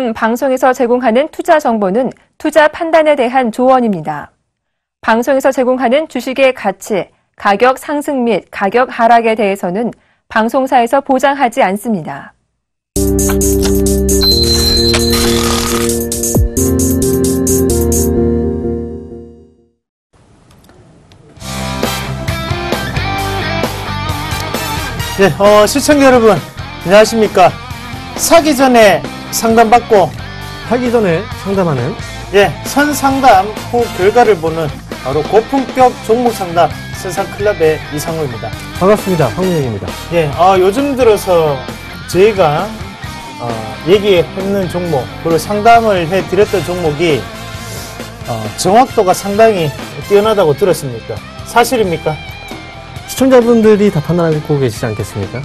지금 방송에서 제공하는 투자 정보는 투자 판단에 대한 조언입니다. 방송에서 제공하는 주식의 가치, 가격 상승 및 가격 하락에 대해서는 방송사에서 보장하지 않습니다. 네, 시청자 여러분, 안녕하십니까. 사기 전에 상담받고, 하기 전에 상담하는, 선상담 후 결과를 보는 바로 고품격 종목 상담 선상클럽의 이상호입니다. 반갑습니다. 황민영입니다. 요즘 들어서 저희가 얘기했는 종목, 그리고 상담을 해드렸던 종목이 정확도가 상당히 뛰어나다고 들었습니까? 사실입니까? 시청자분들이 다 판단하고 계시지 않겠습니까?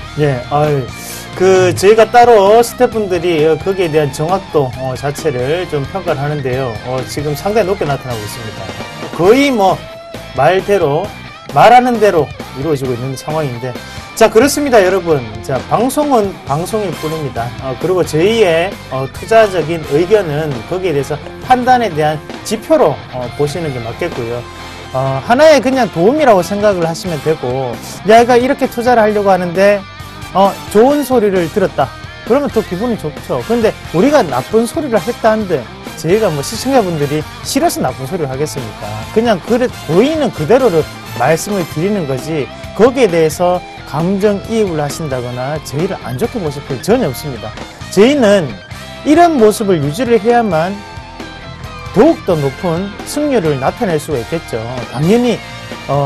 저희가 따로 스태프분들이 거기에 대한 정확도 자체를 좀 평가를 하는데요. 지금 상당히 높게 나타나고 있습니다. 거의 말대로, 말하는 대로 이루어지고 있는 상황인데. 자, 그렇습니다, 여러분. 자, 방송은 방송일 뿐입니다. 그리고 저희의 투자적인 의견은 거기에 대해서 판단에 대한 지표로 보시는 게 맞겠고요. 하나의 그냥 도움이라고 생각을 하시면 되고, 내가 이렇게 투자를 하려고 하는데, 좋은 소리를 들었다. 그러면 또 기분이 좋죠. 근데 우리가 나쁜 소리를 했다 한데, 저희가 시청자분들이 싫어서 나쁜 소리를 하겠습니까? 그냥 보이는 그대로를 말씀을 드리는 거지, 거기에 대해서 감정이입을 하신다거나, 저희를 안 좋게 보실 필요 전혀 없습니다. 저희는 이런 모습을 유지를 해야만 더욱더 높은 승률을 나타낼 수가 있겠죠. 당연히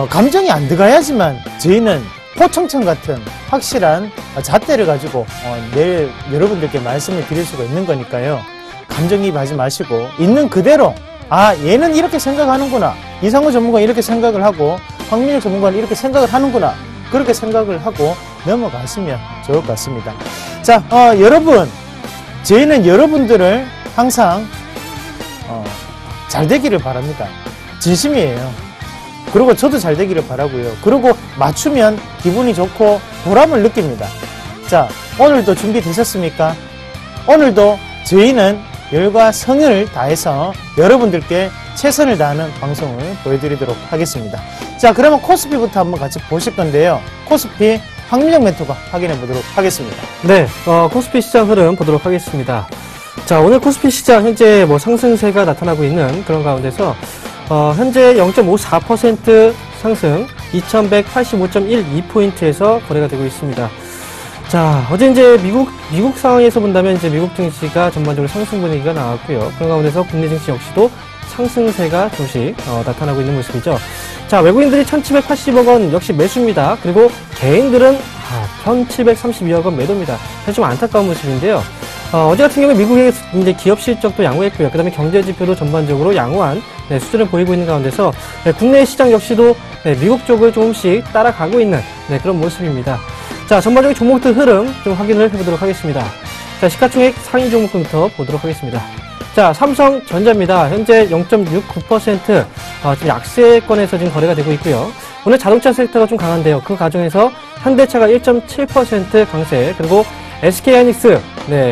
감정이 안 들어가야지만 저희는 포청천 같은 확실한 잣대를 가지고 내일 여러분들께 말씀을 드릴 수가 있는 거니까요. 감정이입하지 마시고 있는 그대로, 얘는 이렇게 생각하는구나, 이상호 전문가는 이렇게 생각을 하고 황민혁 전문가는 이렇게 생각을 하는구나, 그렇게 생각을 하고 넘어가시면 좋을 것 같습니다. 자, 여러분, 저희는 여러분들을 항상 잘 되기를 바랍니다. 진심이에요. 그리고 저도 잘 되기를 바라고요. 그리고 맞추면 기분이 좋고 보람을 느낍니다. 자, 오늘도 준비되셨습니까? 오늘도 저희는 열과 성의를 다해서 여러분들께 최선을 다하는 방송을 보여드리도록 하겠습니다. 자, 그러면 코스피부터 한번 같이 보실 건데요. 코스피 황민영 멘토가 확인해 보도록 하겠습니다. 네, 코스피 시장 흐름 보도록 하겠습니다. 자, 오늘 코스피 시장 현재 상승세가 나타나고 있는 그런 가운데서 현재 0.54% 상승 2185.12포인트에서 거래가 되고 있습니다. 자, 어제 이제 미국 상황에서 본다면 이제 미국 증시가 전반적으로 상승 분위기가 나왔고요. 그런 가운데서 국내 증시 역시도 상승세가 조금씩 나타나고 있는 모습이죠. 자, 외국인들이 1780억 원 역시 매수입니다. 그리고 개인들은 1732억 원 매도입니다. 사실 좀 안타까운 모습인데요. 어제 같은 경우에 미국의 이제 기업 실적도 양호했고요. 그 다음에 경제 지표도 전반적으로 양호한 수준을 보이고 있는 가운데서 국내 시장 역시도 미국 쪽을 조금씩 따라가고 있는 그런 모습입니다. 자, 전반적인 종목들 흐름 좀 확인을 해보도록 하겠습니다. 자, 시가총액 상위 종목부터 보도록 하겠습니다. 자, 삼성전자입니다. 현재 0.69% 지금 약세권에서 지금 거래가 되고 있고요. 오늘 자동차 섹터가 좀 강한데요. 그 과정에서 현대차가 1.7% 강세, 그리고 SK하이닉스,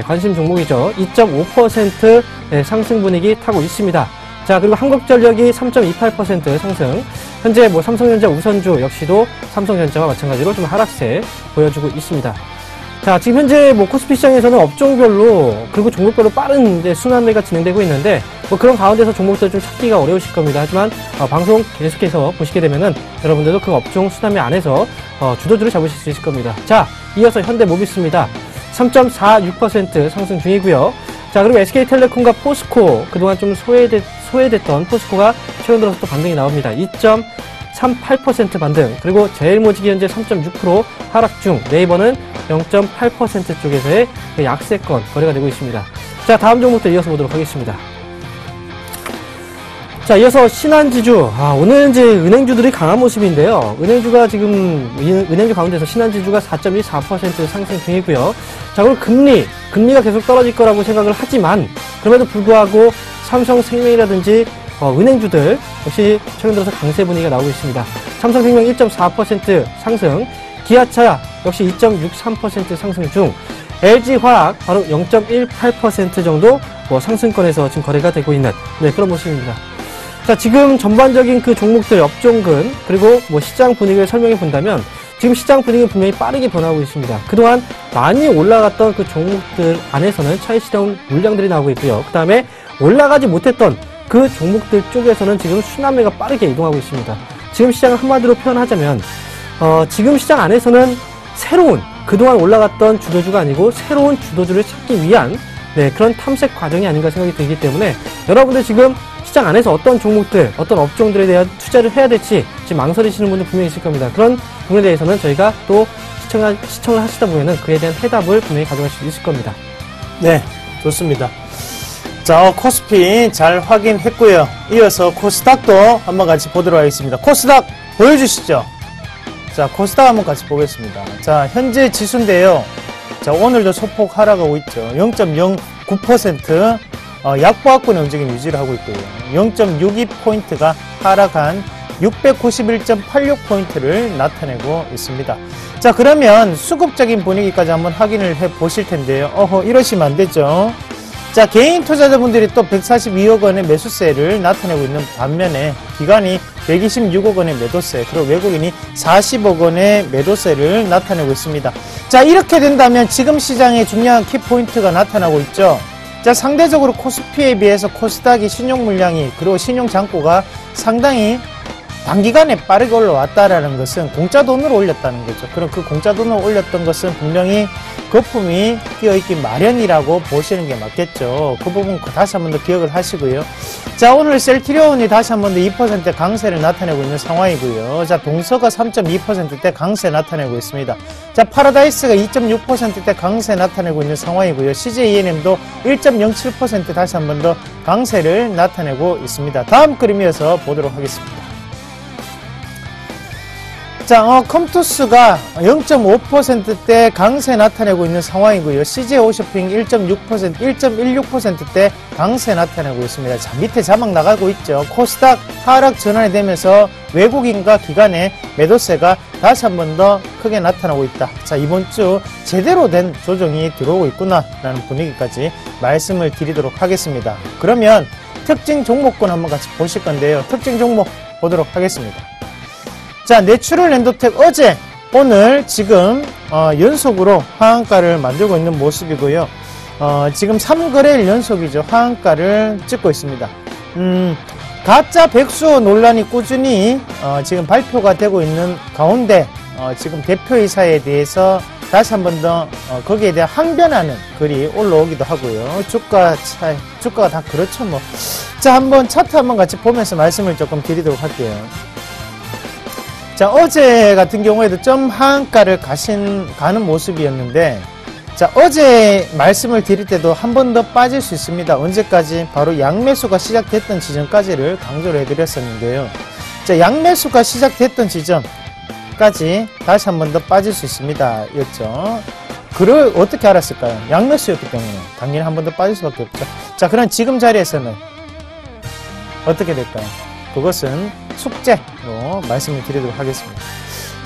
관심 종목이죠. 2.5% 상승 분위기 타고 있습니다. 자, 그리고 한국전력이 3.28% 상승. 현재 삼성전자 우선주 역시도 삼성전자와 마찬가지로 좀 하락세 보여주고 있습니다. 자, 지금 현재 코스피 시장에서는 업종별로 그리고 종목별로 빠른 순환매가 진행되고 있는데 그런 가운데서 종목들 좀 찾기가 어려우실 겁니다. 하지만 방송 계속해서 보시게 되면은 여러분들도 그 업종 순환매 안에서 주도주를 잡으실 수 있을 겁니다. 자, 이어서 현대모비스입니다. 3.46% 상승 중이고요. 자, 그리고 SK텔레콤과 포스코, 그동안 좀 소외됐던 포스코가 최근 들어서 또 반등이 나옵니다. 2.38% 반등. 그리고 제일모직이 현재 3.6% 하락 중, 네이버는 0.8% 쪽에서의 약세권 거래가 되고 있습니다. 자, 다음 종목들 이어서 보도록 하겠습니다. 자, 이어서 신한지주. 오늘 이제 은행주들이 강한 모습인데요. 은행주가 지금, 은행주 가운데서 신한지주가 4.14% 상승 중이고요. 자, 그리고 금리가 계속 떨어질 거라고 생각을 하지만, 그럼에도 불구하고 삼성생명이라든지, 은행주들 역시 최근 들어서 강세 분위기가 나오고 있습니다. 삼성생명 1.4% 상승, 기아차 역시 2.63% 상승 중, LG화학 바로 0.18% 정도 상승권에서 지금 거래가 되고 있는 그런 모습입니다. 자, 지금 전반적인 그 종목들 업종군 그리고 시장 분위기를 설명해 본다면 지금 시장 분위기는 분명히 빠르게 변하고 있습니다. 그동안 많이 올라갔던 그 종목들 안에서는 차익 실현 물량들이 나오고 있고요. 그 다음에 올라가지 못했던 그 종목들 쪽에서는 지금 순환매가 빠르게 이동하고 있습니다. 지금 시장을 한마디로 표현하자면 지금 시장 안에서는 새로운 그동안 올라갔던 주도주가 아니고 새로운 주도주를 찾기 위한 그런 탐색 과정이 아닌가 생각이 들기 때문에 여러분들 지금 시장 안에서 어떤 종목들, 어떤 업종들에 대한 투자를 해야 될지 지금 망설이시는 분들 분명히 있을 겁니다. 그런 부분에 대해서는 저희가 또 시청을 하시다 보면은 그에 대한 해답을 분명히 가져갈 수 있을 겁니다. 네, 좋습니다. 자, 코스피 잘 확인했고요. 이어서 코스닥도 한번 같이 보도록 하겠습니다. 코스닥 보여주시죠. 자, 코스닥 한번 같이 보겠습니다. 자, 현재 지수인데요. 자, 오늘도 소폭 하락하고 있죠. 0.09% 약보합권의 움직임 유지를 하고 있고요. 0.62포인트가 하락한 691.86포인트를 나타내고 있습니다. 자, 그러면 수급적인 분위기까지 한번 확인을 해 보실 텐데요. 이러시면 안 되죠. 자, 개인 투자자분들이 또 142억 원의 매수세를 나타내고 있는 반면에 기관이 126억 원의 매도세, 그리고 외국인이 40억 원의 매도세를 나타내고 있습니다. 자, 이렇게 된다면 지금 시장에 중요한 키포인트가 나타나고 있죠. 자, 상대적으로 코스피에 비해서 코스닥이 신용 물량이 그리고 신용 잔고가 상당히 단기간에 빠르게 올라왔다라는 것은 공짜 돈으로 올렸다는 거죠. 그럼 그 공짜 돈으로 올렸던 것은 분명히 거품이 끼어있기 마련이라고 보시는 게 맞겠죠. 그 부분 다시 한 번 더 기억을 하시고요. 자, 오늘 셀트리온이 다시 한 번 더 2% 강세를 나타내고 있는 상황이고요. 자, 동서가 3.2%대 강세 나타내고 있습니다. 자, 파라다이스가 2.6%대 강세 나타내고 있는 상황이고요. CJENM도 1.07% 다시 한 번 더 강세를 나타내고 있습니다. 다음 그림이어서 보도록 하겠습니다. 자, 컴투스가 0.5%대 강세 나타내고 있는 상황이고요. CJ오쇼핑 1.6%, 1.16%대 강세 나타내고 있습니다. 자, 밑에 자막 나가고 있죠. 코스닥 하락 전환이 되면서 외국인과 기관의 매도세가 다시 한 번 더 크게 나타나고 있다. 자, 이번 주 제대로 된 조정이 들어오고 있구나라는 분위기까지 말씀을 드리도록 하겠습니다. 그러면 특징 종목군 한번 같이 보실 건데요. 특징 종목 보도록 하겠습니다. 자, 내추럴 엔도텍 어제, 오늘 지금 연속으로 하한가를 만들고 있는 모습이고요. 지금 3거래일 연속이죠. 하한가를 찍고 있습니다. 가짜 백수호 논란이 꾸준히 지금 발표가 되고 있는 가운데 지금 대표이사에 대해서 다시 한 번 더 거기에 대한 항변하는 글이 올라오기도 하고요. 주가가 다 그렇죠 뭐. 자, 한번 차트 한번 같이 보면서 말씀을 조금 드리도록 할게요. 자, 어제 같은 경우에도 점 하한가를 가는 모습이었는데, 자, 어제 말씀을 드릴 때도 한 번 더 빠질 수 있습니다. 언제까지? 바로 양매수가 시작됐던 지점까지를 강조를 해드렸었는데요. 자, 양매수가 시작됐던 지점까지 다시 한 번 더 빠질 수 있습니다. 였죠. 그걸 어떻게 알았을까요? 양매수였기 때문에 당연히 한 번 더 빠질 수밖에 없죠. 자, 그럼 지금 자리에서는 어떻게 될까요? 그것은 숙제로 말씀을 드리도록 하겠습니다.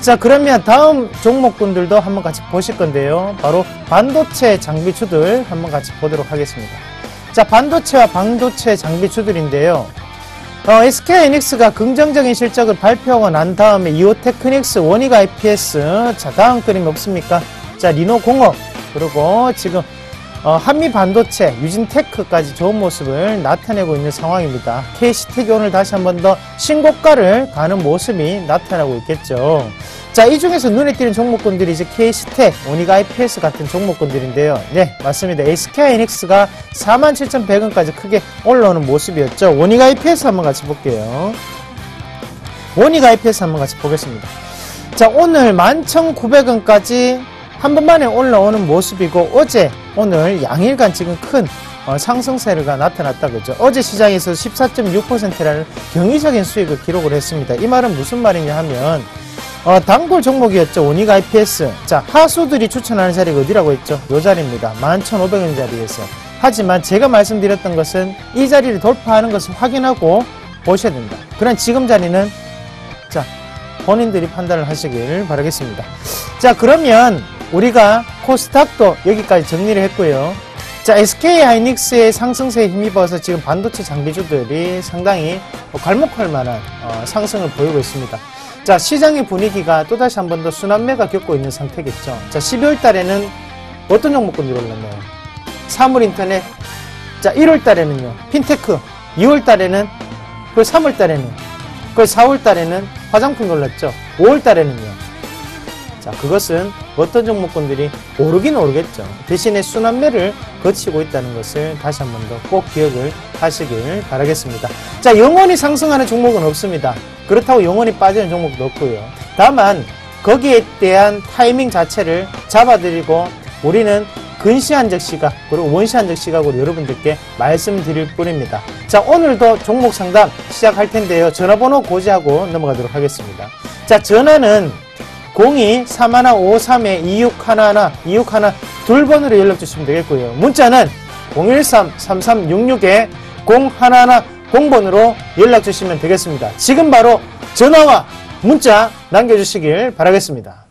자, 그러면 다음 종목군들도 한번 같이 보실 건데요. 바로 반도체 장비주들 한번 같이 보도록 하겠습니다. 자, 반도체와 반도체 장비주들인데요. SK하이닉스가 긍정적인 실적을 발표하고 난 다음에 이오테크닉스, 원익 IPS, 자, 다음 그림 없습니까? 자, 리노공업, 그리고 지금 한미 반도체, 유진테크까지 좋은 모습을 나타내고 있는 상황입니다. KC텍이 오늘 다시 한 번 더 신고가를 가는 모습이 나타나고 있겠죠. 자, 이 중에서 눈에 띄는 종목군들이 이제 KC텍, 원익 IPS 같은 종목군들인데요. 네, 맞습니다. SK하이닉스가 47,100원까지 크게 올라오는 모습이었죠. 원익 IPS 한번 같이 볼게요. 원익 IPS 한번 같이 보겠습니다. 자, 오늘 11,900원까지 한 번만에 올라오는 모습이고, 어제, 오늘 양일간 지금 큰 상승세가 나타났다 그죠. 어제 시장에서 14.6%라는 경이적인 수익을 기록을 했습니다. 이 말은 무슨 말이냐 하면 단골 종목이었죠. 원익 IPS. 자, 하수들이 추천하는 자리가 어디라고 했죠? 요 자리입니다. 11,500원 자리에서. 하지만 제가 말씀드렸던 것은 이 자리를 돌파하는 것을 확인하고 보셔야 된다. 그런 지금 자리는 자, 본인들이 판단을 하시길 바라겠습니다. 자, 그러면 우리가 코스닥도 여기까지 정리를 했고요. 자, SK 하이닉스의 상승세에 힘입어서 지금 반도체 장비주들이 상당히 괄목할 만한 상승을 보이고 있습니다. 자, 시장의 분위기가 또다시 한 번 더 순환매가 겪고 있는 상태겠죠. 자, 12월 달에는 어떤 종목군들이 올랐나요? 사물인터넷. 자, 1월 달에는요, 핀테크. 2월 달에는, 그 3월 달에는, 그 4월 달에는 화장품 올랐죠. 5월 달에는요. 자, 그것은 어떤 종목군들이 오르긴 오르겠죠. 대신에 순환매를 거치고 있다는 것을 다시 한 번 더 꼭 기억을 하시길 바라겠습니다. 자, 영원히 상승하는 종목은 없습니다. 그렇다고 영원히 빠지는 종목도 없고요. 다만 거기에 대한 타이밍 자체를 잡아드리고 우리는 근시안적 시각 그리고 원시안적 시각으로 여러분들께 말씀드릴 뿐입니다. 자, 오늘도 종목 상담 시작할 텐데요. 전화번호 고지하고 넘어가도록 하겠습니다. 자, 전화는 02-3153-2611 두 번으로 연락 주시면 되겠고요. 문자는 013-3366-0110번으로 연락 주시면 되겠습니다. 지금 바로 전화와 문자 남겨주시길 바라겠습니다.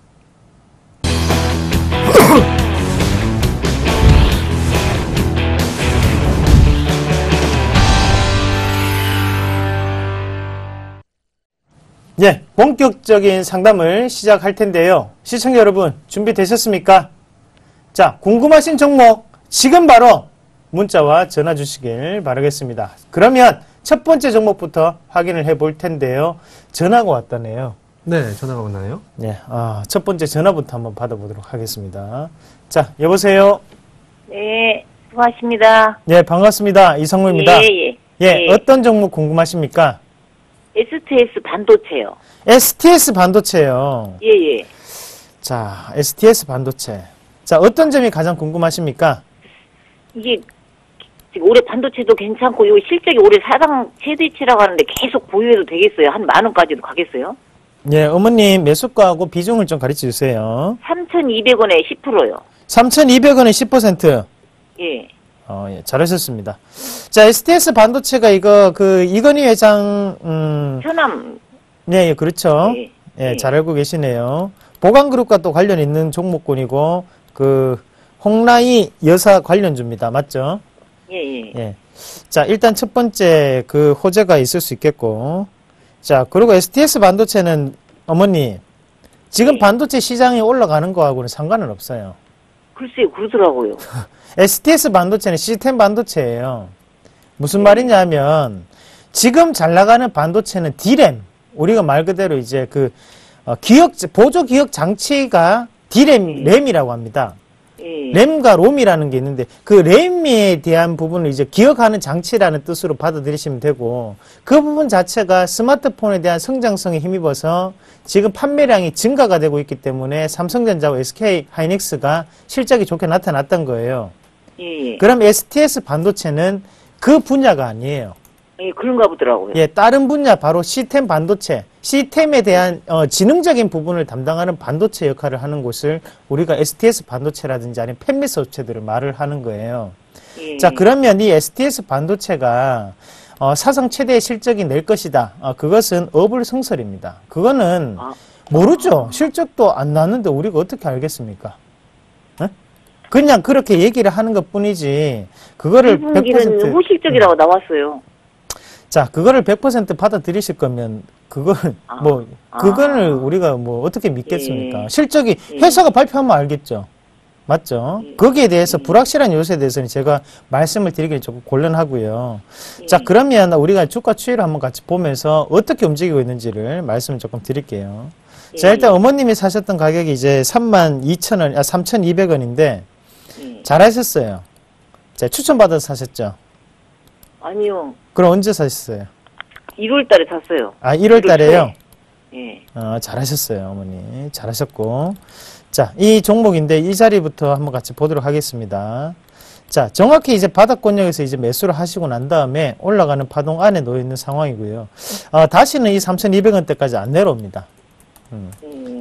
예, 본격적인 상담을 시작할 텐데요. 시청자 여러분, 준비되셨습니까? 자, 궁금하신 종목, 지금 바로 문자와 전화 주시길 바라겠습니다. 그러면 첫 번째 종목부터 확인을 해 볼 텐데요. 전화가 왔다네요. 네, 전화가 왔나요? 네, 첫 번째 전화부터 한번 받아보도록 하겠습니다. 자, 여보세요? 네, 수고하십니다. 네, 반갑습니다. 이성무입니다. 예. 어떤 종목 궁금하십니까? STS 반도체요. STS 반도체요. 예. 자, STS 반도체. 자, 어떤 점이 가장 궁금하십니까? 이게 지금 올해 반도체도 괜찮고 이 실적이 올해 사상 최대치라고 하는데 계속 보유해도 되겠어요? 한 10,000원까지도 가겠어요? 예, 어머님 매수가하고 비중을 좀 가르쳐 주세요. 3,200원에 10%요. 3,200원에 10%. 예. 예, 잘하셨습니다. 자, STS 반도체가 이건희 회장, 현암. 네, 그렇죠. 예. 잘 알고 계시네요. 보강그룹과 또 관련 있는 종목군이고, 홍라이 여사 관련주입니다. 맞죠? 예. 자, 일단 첫 번째 호재가 있을 수 있겠고, 자, 그리고 STS 반도체는 어머니, 지금 반도체 시장이 올라가는 거하고는 상관은 없어요. 글쎄요, 그러더라고요. STS 반도체는 시스템 반도체예요. 무슨 말이냐 하면 지금 잘 나가는 반도체는 D램, 우리가 말 그대로 이제 보조 기억 장치가 램이라고 합니다. 예. 램과 롬이라는 게 있는데 그 램에 대한 부분을 이제 기억하는 장치라는 뜻으로 받아들이시면 되고 그 부분 자체가 스마트폰에 대한 성장성에 힘입어서 지금 판매량이 증가가 되고 있기 때문에 삼성전자와 SK 하이닉스가 실적이 좋게 나타났던 거예요. 예. 그럼 STS 반도체는 그 분야가 아니에요. 예, 그런가 보더라고요. 예, 다른 분야 바로 시스템 반도체, 시스템에 대한 지능적인 부분을 담당하는 반도체 역할을 하는 곳을 우리가 STS 반도체라든지 아니면 팹리스 업체들을 말을 하는 거예요. 예. 자, 그러면 이 STS 반도체가 사상 최대의 실적이 낼 것이다. 그것은 어불성설입니다. 그거는 모르죠. 실적도 안 나는데 우리가 어떻게 알겠습니까? 그냥 그렇게 얘기를 하는 것 뿐이지, 그거를 100% 호실적이라고 나왔어요. 자, 그거를 100% 받아들이실 거면, 그거를 우리가 어떻게 믿겠습니까? 예. 실적이 회사가 발표하면 알겠죠. 맞죠? 거기에 대해서 불확실한 요소에 대해서는 제가 말씀을 드리기는 조금 곤란하고요. 자, 그러면 우리가 주가 추이를 한번 같이 보면서 어떻게 움직이고 있는지를 말씀을 조금 드릴게요. 자, 일단 어머님이 사셨던 가격이 이제 32,000원, 3,200원인데, 잘하셨어요. 자, 추천받아서 사셨죠? 아니요. 그럼 언제 사셨어요? 1월 달에 샀어요. 1월 달에요? 예. 잘하셨어요, 어머니. 잘하셨고. 자, 이 종목인데 이 자리부터 한번 같이 보도록 하겠습니다. 자, 정확히 이제 바닥권역에서 이제 매수를 하시고 난 다음에 올라가는 파동 안에 놓여 있는 상황이고요. 다시는 이 3,200원대까지 안 내려옵니다.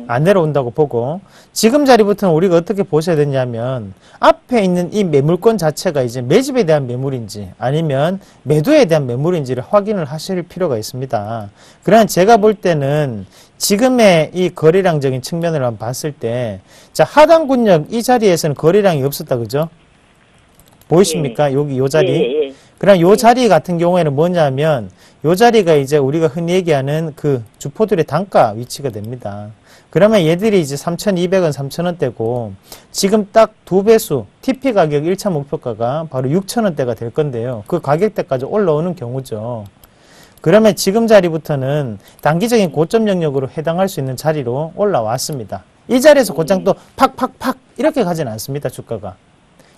안 내려온다고 보고, 지금 자리부터는 우리가 어떻게 보셔야 되냐면 앞에 있는 이 매물권 자체가 이제 매집에 대한 매물인지 아니면 매도에 대한 매물인지를 확인을 하실 필요가 있습니다. 그러나 제가 볼 때는 지금의 이 거래량적인 측면을 한번 봤을 때, 자, 하단 군역 이 자리에서는 거래량이 없었다, 그죠? 보이십니까? 여기 요 자리. 예, 예. 그럼 요 자리 같은 경우에는 뭐냐면, 요 자리가 이제 우리가 흔히 얘기하는 그 주포들의 단가 위치가 됩니다. 그러면 얘들이 이제 3,200원, 3,000원대고, 지금 딱 2배수, TP 가격 1차 목표가가 바로 6,000원대가 될 건데요. 그 가격대까지 올라오는 경우죠. 그러면 지금 자리부터는 단기적인 고점 영역으로 해당할 수 있는 자리로 올라왔습니다. 이 자리에서 곧장 또 팍팍팍 이렇게 가진 않습니다, 주가가.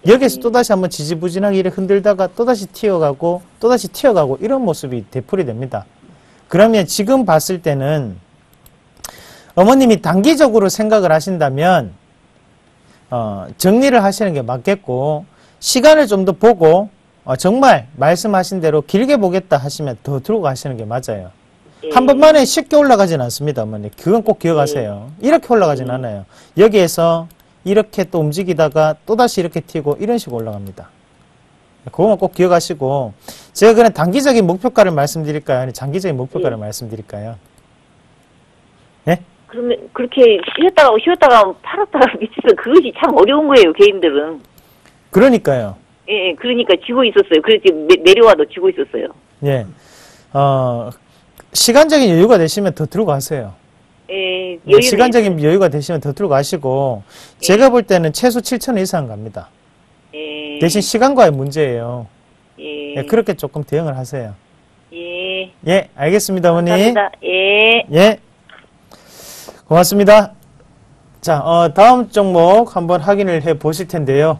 여기에서 또다시 한번 지지부진하게 이렇게 흔들다가 또다시 튀어가고 또다시 튀어가고 이런 모습이 되풀이 됩니다. 그러면 지금 봤을 때는 어머님이 단기적으로 생각을 하신다면 정리를 하시는 게 맞겠고, 시간을 좀 더 보고 정말 말씀하신 대로 길게 보겠다 하시면 더 들고 가시는 게 맞아요. 한 번만에 쉽게 올라가진 않습니다, 어머니. 그건 꼭 기억하세요. 이렇게 올라가진 않아요. 여기에서 이렇게 또 움직이다가 또다시 이렇게 튀고 이런 식으로 올라갑니다. 그거만 꼭 기억하시고, 제가 그냥 단기적인 목표가를 말씀드릴까요? 아니면 장기적인 목표가를 말씀드릴까요? 예? 그러면 그렇게 쉬었다가 팔았다가 미쳐서 그것이 참 어려운 거예요, 개인들은. 그러니까요. 예, 그러니까 쥐고 있었어요. 그래서 내려와도 쥐고 있었어요. 예. 시간적인 여유가 되시면 더 들고 가세요. 예, 시간적인 여유가 되시면 더 들고 가시고, 제가 볼 때는 최소 7,000원 이상 갑니다. 예. 대신 시간과의 문제예요. 예. 예, 그렇게 조금 대응을 하세요. 예. 예, 알겠습니다, 어머니. 감사합니다. 예. 예. 고맙습니다. 자, 다음 종목 한번 확인을 해 보실 텐데요.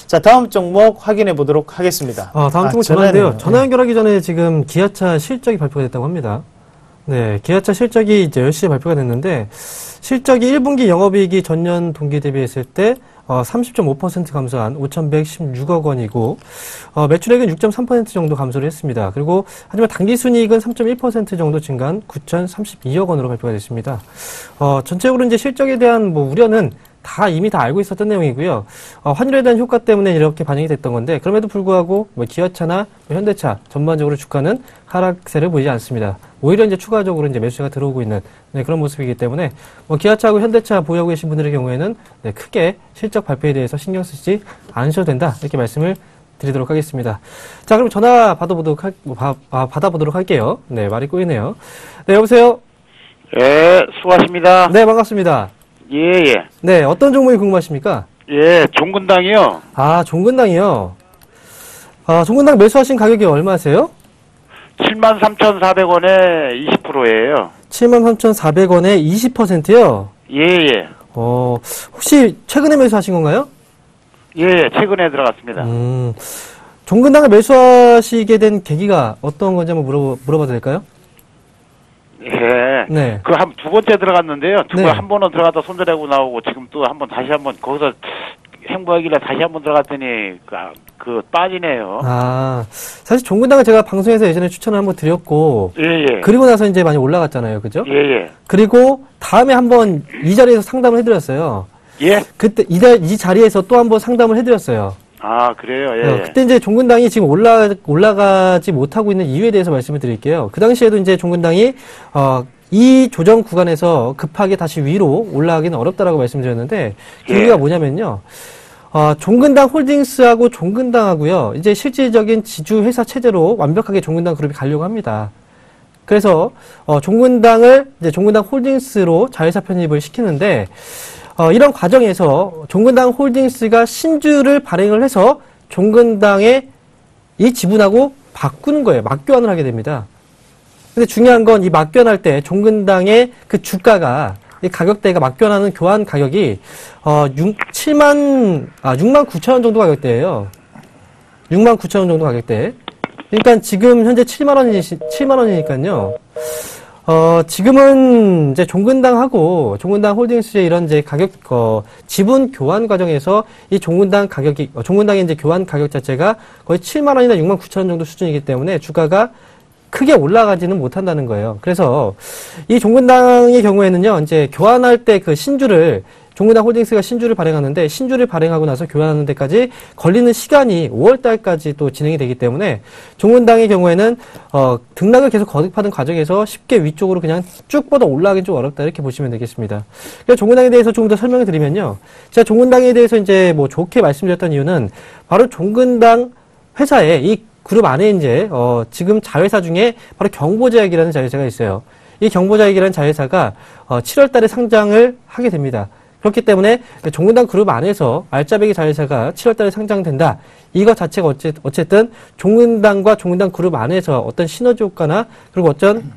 자, 다음 종목 확인해 보도록 하겠습니다. 다음 종목 전화인데요. 전화 연결하기 전에 지금 기아차 실적이 발표가 됐다고 합니다. 네, 기아차 실적이 이제 10시에 발표가 됐는데, 실적이 1분기 영업이익이 전년 동기 대비했을 때 30.5% 감소한 5,116억 원이고, 매출액은 6.3% 정도 감소를 했습니다. 그리고 하지만 당기순이익은 3.1% 정도 증가한 9,032억 원으로 발표가 됐습니다. 전체적으로 이제 실적에 대한 뭐 우려는 이미 다 알고 있었던 내용이고요. 환율에 대한 효과 때문에 이렇게 반영이 됐던 건데, 그럼에도 불구하고 뭐 기아차나 뭐 현대차 전반적으로 주가는 하락세를 보이지 않습니다. 오히려 이제 추가적으로 이제 매수가 들어오고 있는 그런 모습이기 때문에 뭐 기아차하고 현대차 보유하고 계신 분들의 경우에는 크게 실적 발표에 대해서 신경 쓰지 않으셔도 된다, 이렇게 말씀을 드리도록 하겠습니다. 자, 그럼 전화 받아보도록 할게요. 네, 말이 꼬이네요. 네, 여보세요? 예, 수고하십니다. 네, 반갑습니다. 예, 예. 네, 어떤 종목이 궁금하십니까? 예, 종근당이요. 종근당이요. 종근당 매수하신 가격이 얼마세요? 73,400원에 20%예요. 73,400원에 20%요? 예, 예. 혹시 최근에 매수하신 건가요? 예, 최근에 들어갔습니다. 종근당을 매수하시게 된 계기가 어떤 건지 한번 물어봐도 될까요? 예. 네. 두 번째 들어갔는데요. 네. 한 번은 들어갔다 손절하고 나오고, 지금 또 다시 한번 거기서 행보하길래 다시 한번 들어갔더니, 빠지네요. 사실 종근당을 제가 방송에서 예전에 추천을 한번 드렸고, 예, 예. 그리고 나서 이제 많이 올라갔잖아요. 그죠? 예, 예. 그리고 다음에 한번 이 자리에서 상담을 해드렸어요. 예? 그때 이 자리에서 또 한번 상담을 해드렸어요. 그래요? 예. 그때 이제 종근당이 지금 올라가지 못하고 있는 이유에 대해서 말씀을 드릴게요. 그 당시에도 이제 종근당이, 이 조정 구간에서 급하게 다시 위로 올라가기는 어렵다라고 말씀드렸는데, 그 이유가 뭐냐면요. 종근당 홀딩스하고 종근당하고요, 이제 실질적인 지주 회사 체제로 완벽하게 종근당 그룹이 가려고 합니다. 그래서, 종근당 홀딩스로 자회사 편입을 시키는데, 이런 과정에서 종근당 홀딩스가 신주를 발행을 해서 종근당의 이 지분하고 바꾸는 거예요. 맞교환을 하게 됩니다. 근데 중요한 건 이 맞교환할 때 종근당의 그 주가가, 이 가격대가 맞교환하는 교환 가격이 6만 9천 원 정도 가격대예요. 6만 9천 원 정도 가격대. 그러니까 지금 현재 7만 원이니까요. 지금은 이제 종근당하고 종근당 홀딩스의 이런 이제 가격, 지분 교환 과정에서 이 종근당 가격이, 종근당의 이제 교환 가격 자체가 거의 7만 원이나 6만 9천 원 정도 수준이기 때문에 주가가 크게 올라가지는 못한다는 거예요. 그래서 이 종근당의 경우에는요, 이제 교환할 때 그 신주를 종근당 홀딩스가 신주를 발행하는데 신주를 발행하고 나서 교환하는 데까지 걸리는 시간이 5월 달까지 또 진행이 되기 때문에 종근당의 경우에는 등락을 계속 거듭하는 과정에서 쉽게 위쪽으로 그냥 쭉 뻗어 올라가긴 좀 어렵다 이렇게 보시면 되겠습니다. 그래서 종근당에 대해서 조금 더 설명을 드리면요. 제가 종근당에 대해서 이제 뭐 좋게 말씀드렸던 이유는 바로 종근당 회사에 이 그룹 안에 이제 지금 자회사 중에 바로 경보제약이라는 자회사가 있어요. 이 경보제약이라는 자회사가 7월 달에 상장을 하게 됩니다. 그렇기 때문에 종근당 그룹 안에서 알짜배기 자회사가 7월 달에 상장된다. 이것 자체가 어쨌든 종근당과 종근당 그룹 안에서 어떤 시너지 효과나 그리고 어떤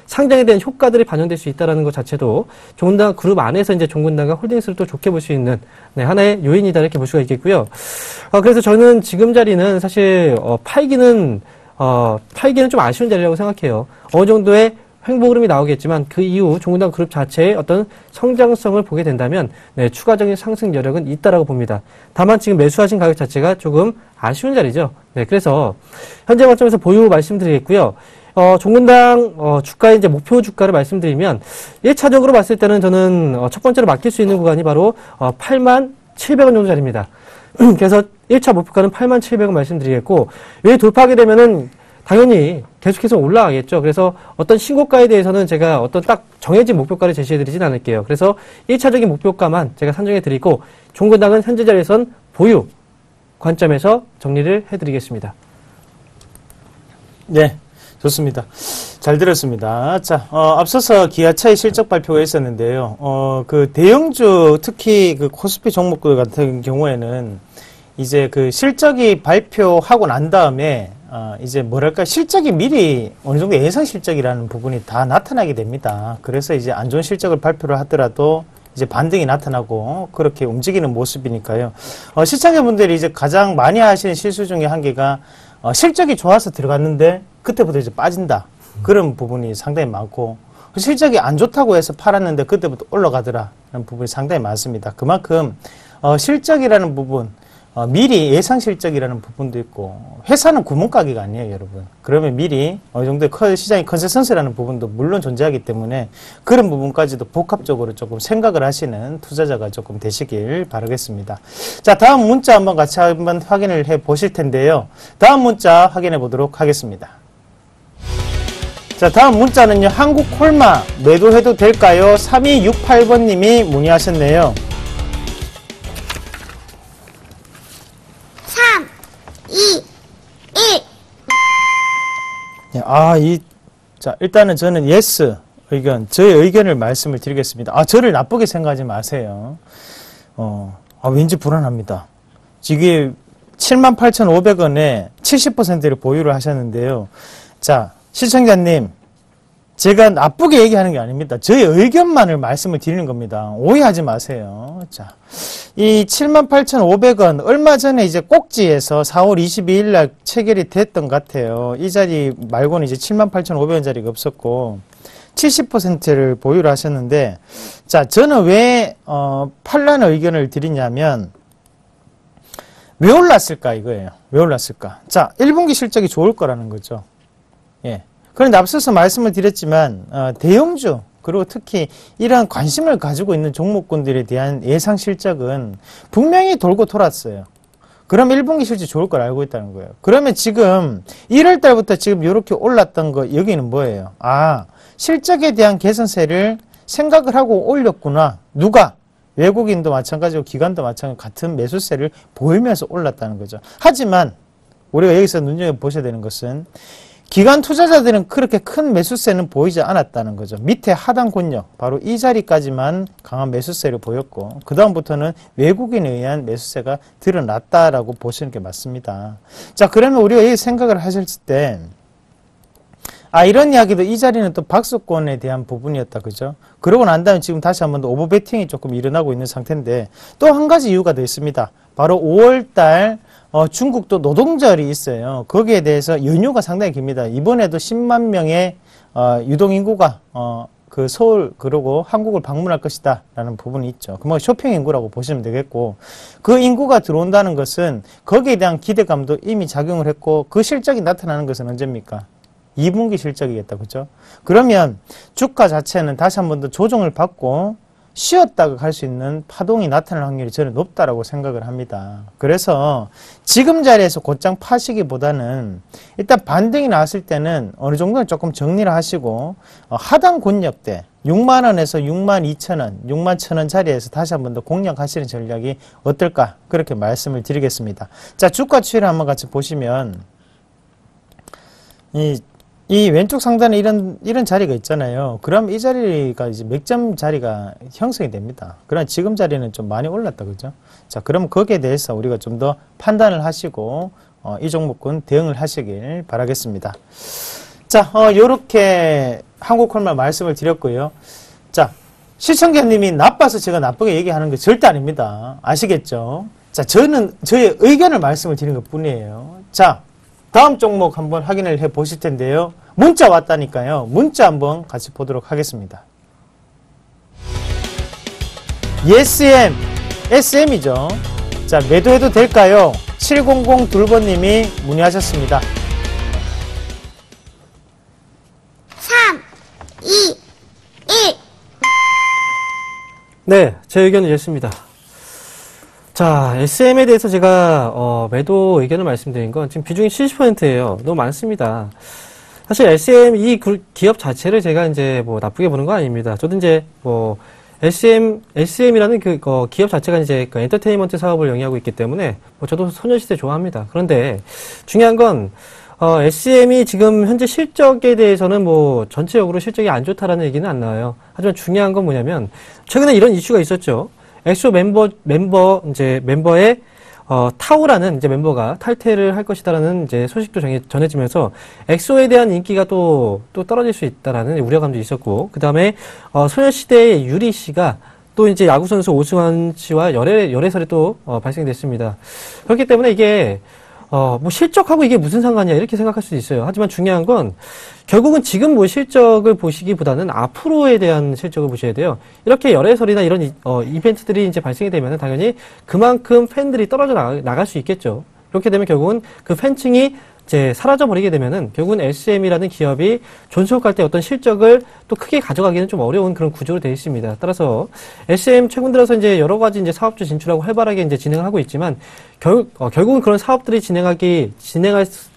상장에 대한 효과들이 반영될 수 있다는 것 자체도 종근당 그룹 안에서 이제 종근당과 홀딩스를 또 좋게 볼 수 있는 하나의 요인이다 이렇게 볼 수가 있겠고요. 그래서 저는 지금 자리는 사실 팔기는 좀 아쉬운 자리라고 생각해요. 어느 정도의 횡보 흐름이 나오겠지만 그 이후 종근당 그룹 자체의 어떤 성장성을 보게 된다면 추가적인 상승 여력은 있다라고 봅니다. 다만 지금 매수하신 가격 자체가 조금 아쉬운 자리죠. 그래서 현재 관점에서 보유 말씀드리겠고요. 종근당 주가의 이제 목표 주가를 말씀드리면 1차적으로 봤을 때는 저는 첫 번째로 맡길 수 있는 구간이 바로 87,000원 정도 자리입니다. 그래서 1차 목표가는 87,000원 말씀드리겠고 여기 돌파하게 되면은 당연히 계속해서 올라가겠죠. 그래서 어떤 신고가에 대해서는 제가 어떤 딱 정해진 목표가를 제시해드리진 않을게요. 그래서 1차적인 목표가만 제가 산정해드리고 종근당은 현재 자리에선 보유 관점에서 정리를 해드리겠습니다. 네, 좋습니다. 잘 들었습니다. 자, 앞서서 기아차의 실적 발표가 있었는데요. 그 대형주 특히 그 코스피 종목들 같은 경우에는 이제 그 실적이 발표하고 난 다음에 이제 뭐랄까 실적이 미리 어느 정도 예상 실적이라는 부분이 다 나타나게 됩니다. 그래서 이제 안 좋은 실적을 발표를 하더라도 이제 반등이 나타나고 그렇게 움직이는 모습이니까요. 시청자분들이 이제 가장 많이 하시는 실수 중에 한 개가 실적이 좋아서 들어갔는데 그때부터 이제 빠진다. 그런 부분이 상당히 많고 실적이 안 좋다고 해서 팔았는데 그때부터 올라가더라. 라는 부분이 상당히 많습니다. 그만큼 실적이라는 부분 미리 예상 실적이라는 부분도 있고 회사는 구멍가게가 아니에요, 여러분. 그러면 미리 어느 정도 시장의 컨센서스라는 부분도 물론 존재하기 때문에 그런 부분까지도 복합적으로 조금 생각을 하시는 투자자가 조금 되시길 바라겠습니다. 자, 다음 문자 한번 같이 한번 확인을 해 보실 텐데요. 다음 문자 확인해 보도록 하겠습니다. 자, 다음 문자는요. 한국콜마 매도해도 될까요? 3268번님이 문의하셨네요. 3, 2, 1. 자, 일단은 저는 예스 의견, 저의 의견을 말씀을 드리겠습니다. 저를 나쁘게 생각하지 마세요. 왠지 불안합니다. 지금 78,500원에 70%를 보유를 하셨는데요. 자, 시청자님, 제가 나쁘게 얘기하는 게 아닙니다. 저의 의견만을 말씀을 드리는 겁니다. 오해하지 마세요. 자, 이 78,500원 얼마 전에 이제 꼭지에서 4월 22일 날 체결이 됐던 것 같아요. 이 자리 말고는 이제 78,500원 자리가 없었고 70%를 보유를 하셨는데, 자, 저는 왜 팔라는 의견을 드리냐면 왜 올랐을까 이거예요. 왜 올랐을까? 자, 1분기 실적이 좋을 거라는 거죠. 예. 그런데 앞서서 말씀을 드렸지만 대형주 그리고 특히 이러한 관심을 가지고 있는 종목군들에 대한 예상 실적은 분명히 돌고 돌았어요. 그럼 1분기 실적 좋을 걸 알고 있다는 거예요. 그러면 지금 1월 달부터 지금 이렇게 올랐던 거 여기는 뭐예요? 실적에 대한 개선세를 생각을 하고 올렸구나. 누가? 외국인도 마찬가지고 기관도 마찬가지고 같은 매수세를 보이면서 올랐다는 거죠. 하지만 우리가 여기서 눈여겨보셔야 되는 것은 기관 투자자들은 그렇게 큰 매수세는 보이지 않았다는 거죠. 밑에 하단 권역, 바로 이 자리까지만 강한 매수세를 보였고 그 다음부터는 외국인에 의한 매수세가 드러났다라고 보시는 게 맞습니다. 자, 그러면 우리가 이 생각을 하셨을 때 이런 이야기도 이 자리는 또 박수권에 대한 부분이었다. 그죠? 그러고 난 다음에 지금 다시 한번 더 오버베팅이 조금 일어나고 있는 상태인데 또 한 가지 이유가 더 있습니다. 바로 5월달 중국도 노동절이 있어요. 거기에 대해서 연휴가 상당히 깁니다. 이번에도 10만 명의 유동인구가 그 서울 그리고 한국을 방문할 것이다 라는 부분이 있죠. 그뭐 쇼핑 인구라고 보시면 되겠고 그 인구가 들어온다는 것은 거기에 대한 기대감도 이미 작용을 했고 그 실적이 나타나는 것은 언제입니까? 2분기 실적이겠다. 그죠? 그러면 주가 자체는 다시 한 번 더 조정을 받고 쉬었다가 갈 수 있는 파동이 나타날 확률이 저는 높다라고 생각을 합니다. 그래서 지금 자리에서 곧장 파시기보다는 일단 반등이 나왔을 때는 어느 정도는 조금 정리를 하시고 하단 권역대 6만원에서 62,000원, 61,000원 자리에서 다시 한 번 더 공략하시는 전략이 어떨까 그렇게 말씀을 드리겠습니다. 자, 주가 추이를 한번 같이 보시면 이 왼쪽 상단에 이런 자리가 있잖아요. 그럼 이 자리가 이제 맥점 자리가 형성이 됩니다. 그러나 지금 자리는 좀 많이 올랐다. 그죠? 자, 그럼 거기에 대해서 우리가 좀 더 판단을 하시고, 이 종목군 대응을 하시길 바라겠습니다. 자, 요렇게 한국콜말 말씀을 드렸고요. 자, 시청자님이 나빠서 제가 나쁘게 얘기하는 게 절대 아닙니다. 아시겠죠? 자, 저는 저의 의견을 말씀을 드리는 것 뿐이에요. 자, 다음 종목 한번 확인을 해 보실 텐데요. 문자 왔다니까요. 문자 한번 같이 보도록 하겠습니다. ESM, SM이죠. 자, 매도해도 될까요? 7002번님이 문의하셨습니다. 3, 2, 1. 네, 제 의견은 이렇습니다. 자, SM에 대해서 제가 매도 의견을 말씀드린 건 지금 비중이 70%예요. 너무 많습니다. 사실 SM 이 기업 자체를 제가 이제 뭐 나쁘게 보는 거 아닙니다. 저도 이제 뭐 SM이라는 그 기업 자체가 이제 그 엔터테인먼트 사업을 영위하고 있기 때문에 뭐 저도 소녀시대 좋아합니다. 그런데 중요한 건 SM이 지금 현재 실적에 대해서는 뭐 전체적으로 실적이 안 좋다라는 얘기는 안 나와요. 하지만 중요한 건 뭐냐면 최근에 이런 이슈가 있었죠. 엑소 멤버의 타오라는 이제 멤버가 탈퇴를 할 것이다라는 이제 소식도 전해지면서 엑소에 대한 인기가 또 떨어질 수 있다라는 우려감도 있었고, 그 다음에 소녀시대의 유리 씨가 또 이제 야구선수 오승환 씨와 열애설이 또 발생됐습니다. 그렇기 때문에 이게 뭐 실적하고 이게 무슨 상관이야 이렇게 생각할 수도 있어요. 하지만 중요한 건 결국은 지금 뭐 실적을 보시기보다는 앞으로에 대한 실적을 보셔야 돼요. 이렇게 열애설이나 이런 이벤트들이 이제 발생이 되면 당연히 그만큼 팬들이 떨어져 나갈 수 있겠죠. 그렇게 되면 결국은 그 팬층이 이제 사라져버리게 되면은 결국은 SM이라는 기업이 존속할 때 어떤 실적을 또 크게 가져가기는 좀 어려운 그런 구조로 되어 있습니다. 따라서 SM 최근 들어서 이제 여러 가지 이제 사업주 진출하고 활발하게 이제 진행을 하고 있지만 결국은 그런 사업들이 진행을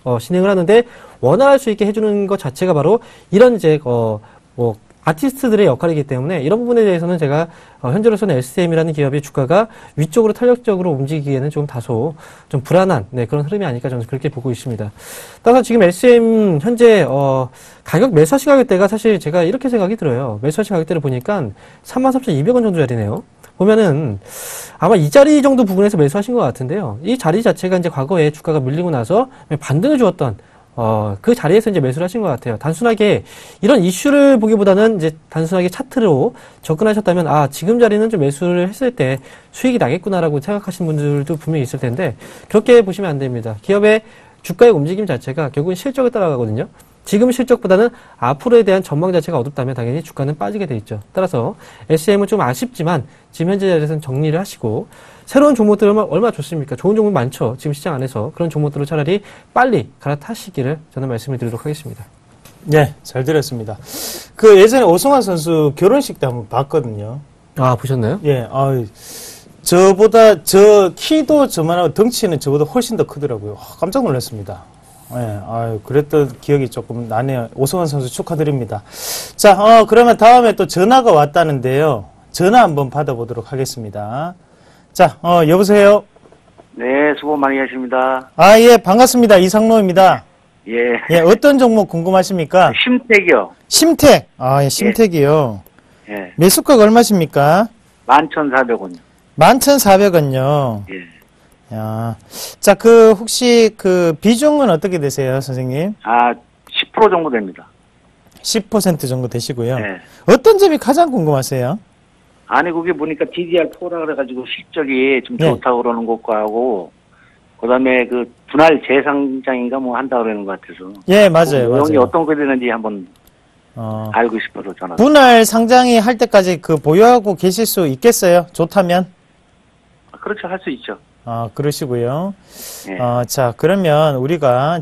하는데 원활할 수 있게 해주는 것 자체가 바로 이런 이제 뭐 아티스트들의 역할이기 때문에 이런 부분에 대해서는 제가 현재로서는 SM이라는 기업의 주가가 위쪽으로 탄력적으로 움직이기에는 좀 다소 좀 불안한 그런 흐름이 아닐까 저는 그렇게 보고 있습니다. 따라서 지금 SM 현재 가격 매수하시 가격대가 사실 제가 이렇게 생각이 들어요. 매수하시 가격대를 보니까 33,200원 정도 자리네요. 보면은 아마 이 자리 정도 부분에서 매수하신 것 같은데요. 이 자리 자체가 이제 과거에 주가가 밀리고 나서 반등을 주었던 그 자리에서 이제 매수를 하신 것 같아요. 단순하게 이런 이슈를 보기보다는 이제 단순하게 차트로 접근하셨다면 지금 자리는 좀 매수를 했을 때 수익이 나겠구나라고 생각하시는 분들도 분명히 있을 텐데 그렇게 보시면 안 됩니다. 기업의 주가의 움직임 자체가 결국은 실적에 따라가거든요. 지금 실적보다는 앞으로에 대한 전망 자체가 어둡다면 당연히 주가는 빠지게 돼 있죠. 따라서 SM은 좀 아쉽지만 지금 현재 자리에서는 정리를 하시고 새로운 종목들은 얼마나 좋습니까? 좋은 종목 많죠. 지금 시장 안에서 그런 종목들을 차라리 빨리 갈아타시기를 저는 말씀을 드리도록 하겠습니다. 네, 잘 들었습니다. 그 예전에 오승환 선수 결혼식 때 한번 봤거든요. 보셨나요? 예, 저 키도 저만하고 덩치는 저보다 훨씬 더 크더라고요. 깜짝 놀랐습니다. 예, 그랬던 기억이 조금 나네요. 오승환 선수 축하드립니다. 자, 그러면 다음에 또 전화가 왔다는데요. 전화 한번 받아보도록 하겠습니다. 자, 여보세요? 네, 수고 많이 하십니다. 예, 반갑습니다. 이상로입니다. 예. 어떤 종목 궁금하십니까? 심택이요. 심택. 예, 심택이요. 예. 매수가가 얼마십니까? 11,400원요. 11,400원요. 예. 야. 자, 혹시 비중은 어떻게 되세요, 선생님? 10% 정도 됩니다. 10% 정도 되시고요. 예. 어떤 점이 가장 궁금하세요? 아니, 그게 보니까 DDR4라 그래가지고 실적이 좀 좋다고 그러는 것과 하고, 그 다음에 분할 재상장인가 뭐 한다 그러는 것 같아서. 예, 맞아요. 내용이 맞아요. 어떤 거 되는지 한번 알고 싶어서 전화. 분할 상장이 할 때까지 보유하고 계실 수 있겠어요? 좋다면? 그렇죠. 할 수 있죠. 그러시고요. 예. 자, 그러면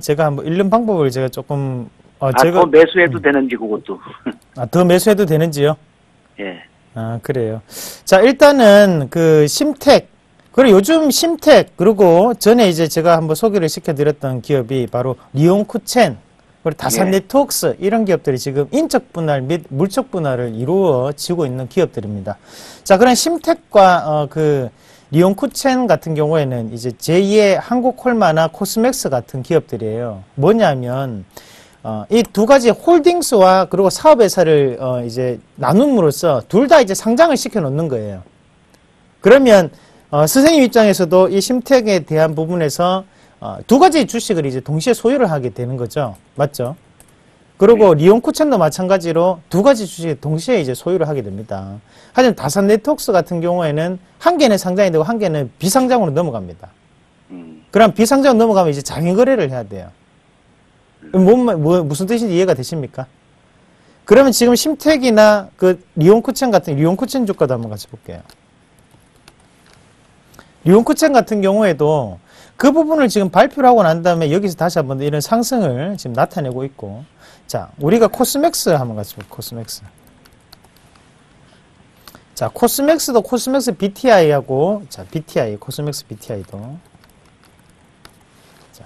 제가 한번 읽는 방법을 제가 조금 더 매수해도 되는지 그것도. 더 매수해도 되는지요? 예. 그래요. 자, 일단은 그 심택, 그리고 요즘 심택, 그리고 전에 이제 제가 한번 소개를 시켜드렸던 기업이 바로 리온쿠첸, 그리고 다산 예. 네트워크스, 이런 기업들이 지금 인적 분할 및 물적 분할을 이루어지고 있는 기업들입니다. 자, 그런 심택과 그 리온쿠첸 같은 경우에는 이제 제2의 한국콜마나 코스맥스 같은 기업들이에요. 뭐냐면 이 두 가지 홀딩스와 그리고 사업회사를 이제 나눔으로써 둘 다 이제 상장을 시켜 놓는 거예요. 그러면 선생님 입장에서도 이 심택에 대한 부분에서 두 가지 주식을 이제 동시에 소유를 하게 되는 거죠. 맞죠? 그리고 리온쿠첸도 마찬가지로 두 가지 주식을 동시에 이제 소유를 하게 됩니다. 하지만 다산 네트워크스 같은 경우에는 한 개는 상장이 되고 한 개는 비상장으로 넘어갑니다. 그럼 비상장으로 넘어가면 이제 장외 거래를 해야 돼요. 무슨 뜻인지 이해가 되십니까? 그러면 지금 심택이나 그 리온쿠첸 같은 리온쿠첸 주가도 한번 같이 볼게요. 리온쿠첸 같은 경우에도 그 부분을 지금 발표를 하고 난 다음에 여기서 다시 한번 이런 상승을 지금 나타내고 있고, 자, 우리가 코스맥스 한번 같이 볼게요. 코스맥스. 자, 코스맥스도 코스맥스 BTI하고, 자, BTI, 코스맥스 BTI도. 자,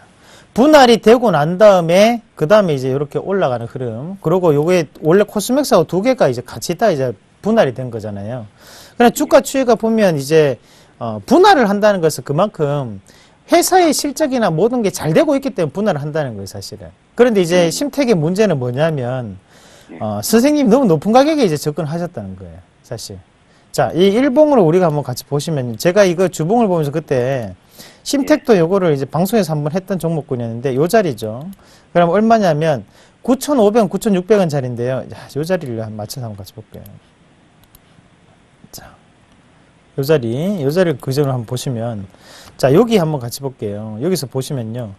분할이 되고 난 다음에, 그 다음에 이제 이렇게 올라가는 흐름. 그리고 요게 원래 코스맥스하고 두 개가 이제 같이 있다 이제 분할이 된 거잖아요. 그냥 주가 추이가 보면 이제, 분할을 한다는 것은 그만큼 회사의 실적이나 모든 게 잘 되고 있기 때문에 분할을 한다는 거예요, 사실은. 그런데 이제 심택의 문제는 뭐냐면, 선생님이 너무 높은 가격에 이제 접근하셨다는 거예요, 사실. 자, 이 일봉으로 우리가 한번 같이 보시면, 제가 이거 주봉을 보면서 그때 심택도 요거를 이제 방송에서 한번 했던 종목군이었는데, 요 자리죠. 그럼 얼마냐면, 9,500원, 9,600원 자리인데요. 요 자리를 맞춰서 한번 같이 볼게요. 자, 요 자리를 그전으로 한번 보시면, 자, 여기 한번 같이 볼게요. 여기서 보시면요.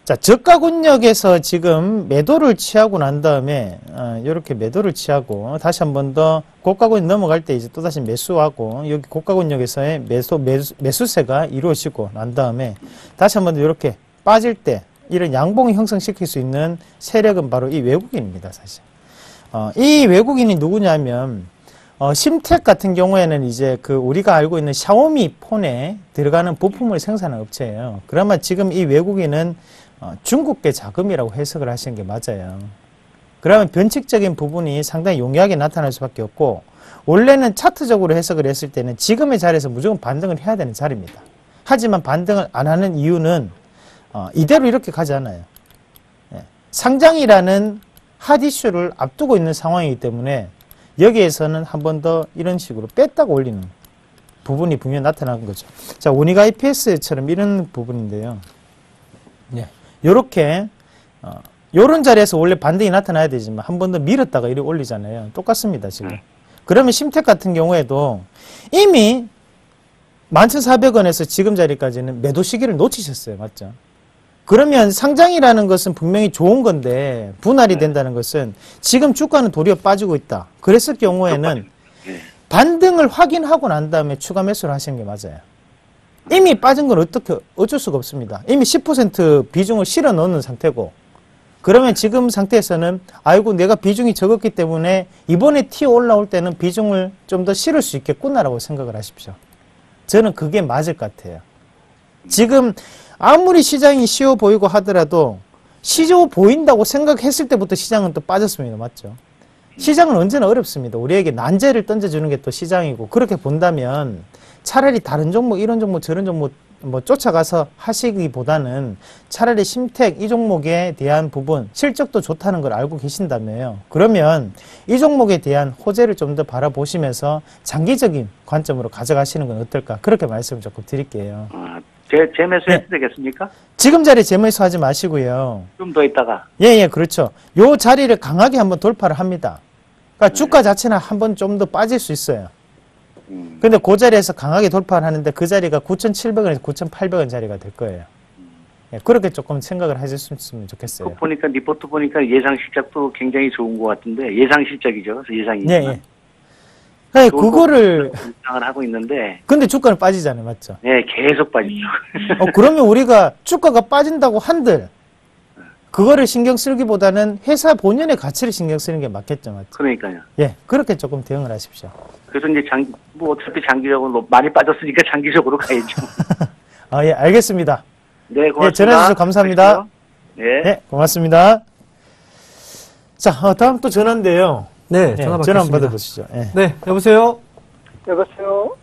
자, 저가군역에서 지금 매도를 취하고 난 다음에, 이렇게 매도를 취하고, 다시 한 번 더 고가군역 넘어갈 때 이제 또다시 매수하고, 여기 고가군역에서의 매수세가 이루어지고 난 다음에, 다시 한 번 더 이렇게 빠질 때, 이런 양봉을 형성시킬 수 있는 세력은 바로 이 외국인입니다, 사실. 이 외국인이 누구냐면, 심택 같은 경우에는 이제 그 우리가 알고 있는 샤오미 폰에 들어가는 부품을 생산하는 업체예요. 그러면 지금 이 외국인은 중국계 자금이라고 해석을 하시는 게 맞아요. 그러면 변칙적인 부분이 상당히 용이하게 나타날 수밖에 없고, 원래는 차트적으로 해석을 했을 때는 지금의 자리에서 무조건 반등을 해야 되는 자리입니다. 하지만 반등을 안 하는 이유는 이대로 이렇게 가지 않아요. 상장이라는 핫 이슈를 앞두고 있는 상황이기 때문에 여기에서는 한 번 더 이런 식으로 뺐다가 올리는 부분이 분명히 나타나는 거죠. 자, 오니가 IPS처럼 이런 부분인데요. 요렇게, 요런 자리에서 원래 반등이 나타나야 되지만 한 번 더 밀었다가 이렇게 올리잖아요. 똑같습니다, 지금. 그러면 심택 같은 경우에도 이미 11,400원에서 지금 자리까지는 매도 시기를 놓치셨어요. 맞죠? 그러면 상장이라는 것은 분명히 좋은 건데 분할이 된다는 것은 지금 주가는 도리어 빠지고 있다. 그랬을 경우에는 반등을 확인하고 난 다음에 추가 매수를 하시는 게 맞아요. 이미 빠진 건 어쩔 수가 없습니다. 이미 10% 비중을 실어 넣는 상태고, 그러면 지금 상태에서는 아이고 내가 비중이 적었기 때문에 이번에 튀어 올라올 때는 비중을 좀 더 실을 수 있겠구나라고 생각을 하십시오. 저는 그게 맞을 것 같아요. 지금 아무리 시장이 쉬워 보이고 하더라도 쉬워 보인다고 생각했을 때부터 시장은 또 빠졌습니다. 맞죠? 시장은 언제나 어렵습니다. 우리에게 난제를 던져주는 게 또 시장이고, 그렇게 본다면 차라리 다른 종목, 이런 종목, 저런 종목 뭐 쫓아가서 하시기보다는 차라리 심택 이 종목에 대한 부분, 실적도 좋다는 걸 알고 계신다며요. 그러면 이 종목에 대한 호재를 좀 더 바라보시면서 장기적인 관점으로 가져가시는 건 어떨까? 그렇게 말씀을 조금 드릴게요. 재매수해도 되겠습니까? 지금 자리에 재매수 하지 마시고요. 좀 더 있다가. 예, 그렇죠. 요 자리를 강하게 한번 돌파를 합니다. 그러니까 주가 자체는 한번 좀 더 빠질 수 있어요. 근데 그 자리에서 강하게 돌파를 하는데 그 자리가 9,700원에서 9,800원 자리가 될 거예요. 예, 그렇게 조금 생각을 하셨으면 좋겠어요. 보니까 리포트 보니까 예상 실적도 굉장히 좋은 것 같은데, 예상 실적이죠. 예상이지만. 예. 네, 그거를 예상을 하고 있는데. 근데 주가는 빠지잖아요, 맞죠? 네, 계속 빠지죠. 그러면 우리가 주가가 빠진다고 한들 그거를 신경 쓰기보다는 회사 본연의 가치를 신경 쓰는 게 맞겠죠, 맞죠? 그러니까요. 예, 그렇게 조금 대응을 하십시오. 그래서 이제 뭐 어차피 장기적으로 많이 빠졌으니까 장기적으로 가야죠. 아, 예, 알겠습니다. 네, 고맙습니다. 예, 전화주셔서 감사합니다. 예. 네, 고맙습니다. 자, 다음 또 전화인데요. 네, 예, 전화 전화 받겠습니다. 한번 받아보시죠. 예. 네, 여보세요? 여보세요?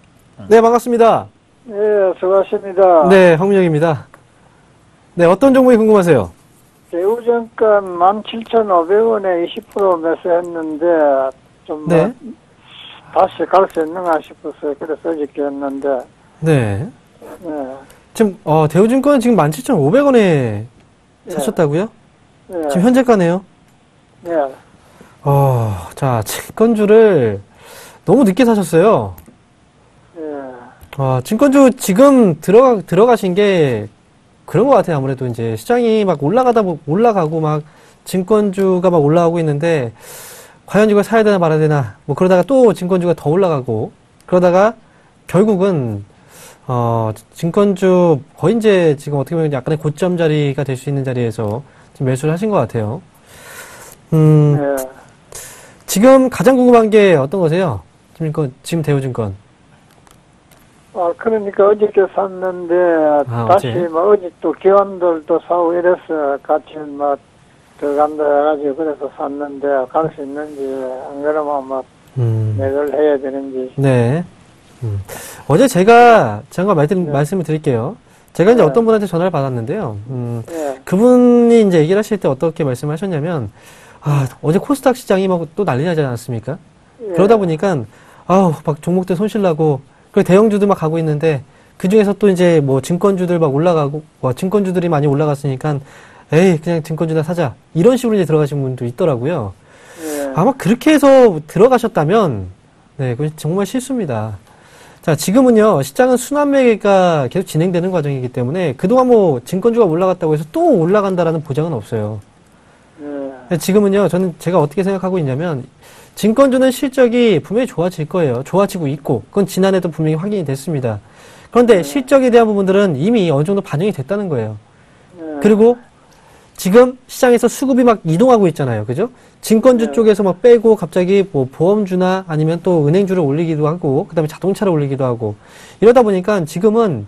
네, 반갑습니다. 네, 수고하십니다. 네, 황민영입니다. 네, 어떤 종목이 궁금하세요? 대우증권 17,500원에 20% 매수했는데, 좀 네. 다시 갈 수 있는가 싶어서 그래서 어저께 했는데, 네. 네. 지금, 대우증권 지금 17,500원에 사셨다고요? 네. 지금 현재가네요? 네. 자, 증권주를 너무 늦게 사셨어요. 네. 증권주 지금 들어가신 게 그런 것 같아요. 아무래도 이제 시장이 막 올라가고 막 증권주가 막 올라가고 있는데, 과연 이걸 사야 되나 말아야 되나, 뭐 그러다가 또 증권주가 더 올라가고, 그러다가 결국은, 증권주 거의 이제 지금 어떻게 보면 약간의 고점 자리가 될 수 있는 자리에서 지금 매수를 하신 것 같아요. 네. 지금 가장 궁금한 게 어떤 거세요? 지금 대우증권. 그러니까 어저께 샀는데, 다시 어제. 어제 또 기관들도 사고 이래서 같이 들어간다 해가지고 그래서 샀는데, 갈 수 있는지, 안 그러면 매도를 해야 되는지. 네. 어제 제가 말씀을 드릴게요. 제가 이제 네. 어떤 분한테 전화를 받았는데요. 네. 그분이 이제 얘기를 하실 때 어떻게 말씀하셨냐면, 어제 코스닥 시장이 막 또 난리 나지 않았습니까? 예. 그러다 보니까, 막 종목들 손실나고, 그리고 대형주들 막 가고 있는데, 그 중에서 또 이제 뭐 증권주들 막 올라가고, 증권주들이 많이 올라갔으니까, 에이, 그냥 증권주나 사자. 이런 식으로 이제 들어가신 분도 있더라고요. 예. 아마 그렇게 해서 들어가셨다면, 네, 그건 정말 실수입니다. 자, 지금은요, 시장은 순환매가 계속 진행되는 과정이기 때문에, 그동안 뭐, 증권주가 올라갔다고 해서 또 올라간다라는 보장은 없어요. 예. 지금은요, 제가 어떻게 생각하고 있냐면, 증권주는 실적이 분명히 좋아질 거예요. 좋아지고 있고, 그건 지난해도 분명히 확인이 됐습니다. 그런데 실적에 대한 부분들은 이미 어느 정도 반영이 됐다는 거예요. 그리고 지금 시장에서 수급이 막 이동하고 있잖아요. 그죠? 증권주 쪽에서 막 빼고 갑자기 뭐 보험주나 아니면 또 은행주를 올리기도 하고, 그 다음에 자동차를 올리기도 하고, 이러다 보니까 지금은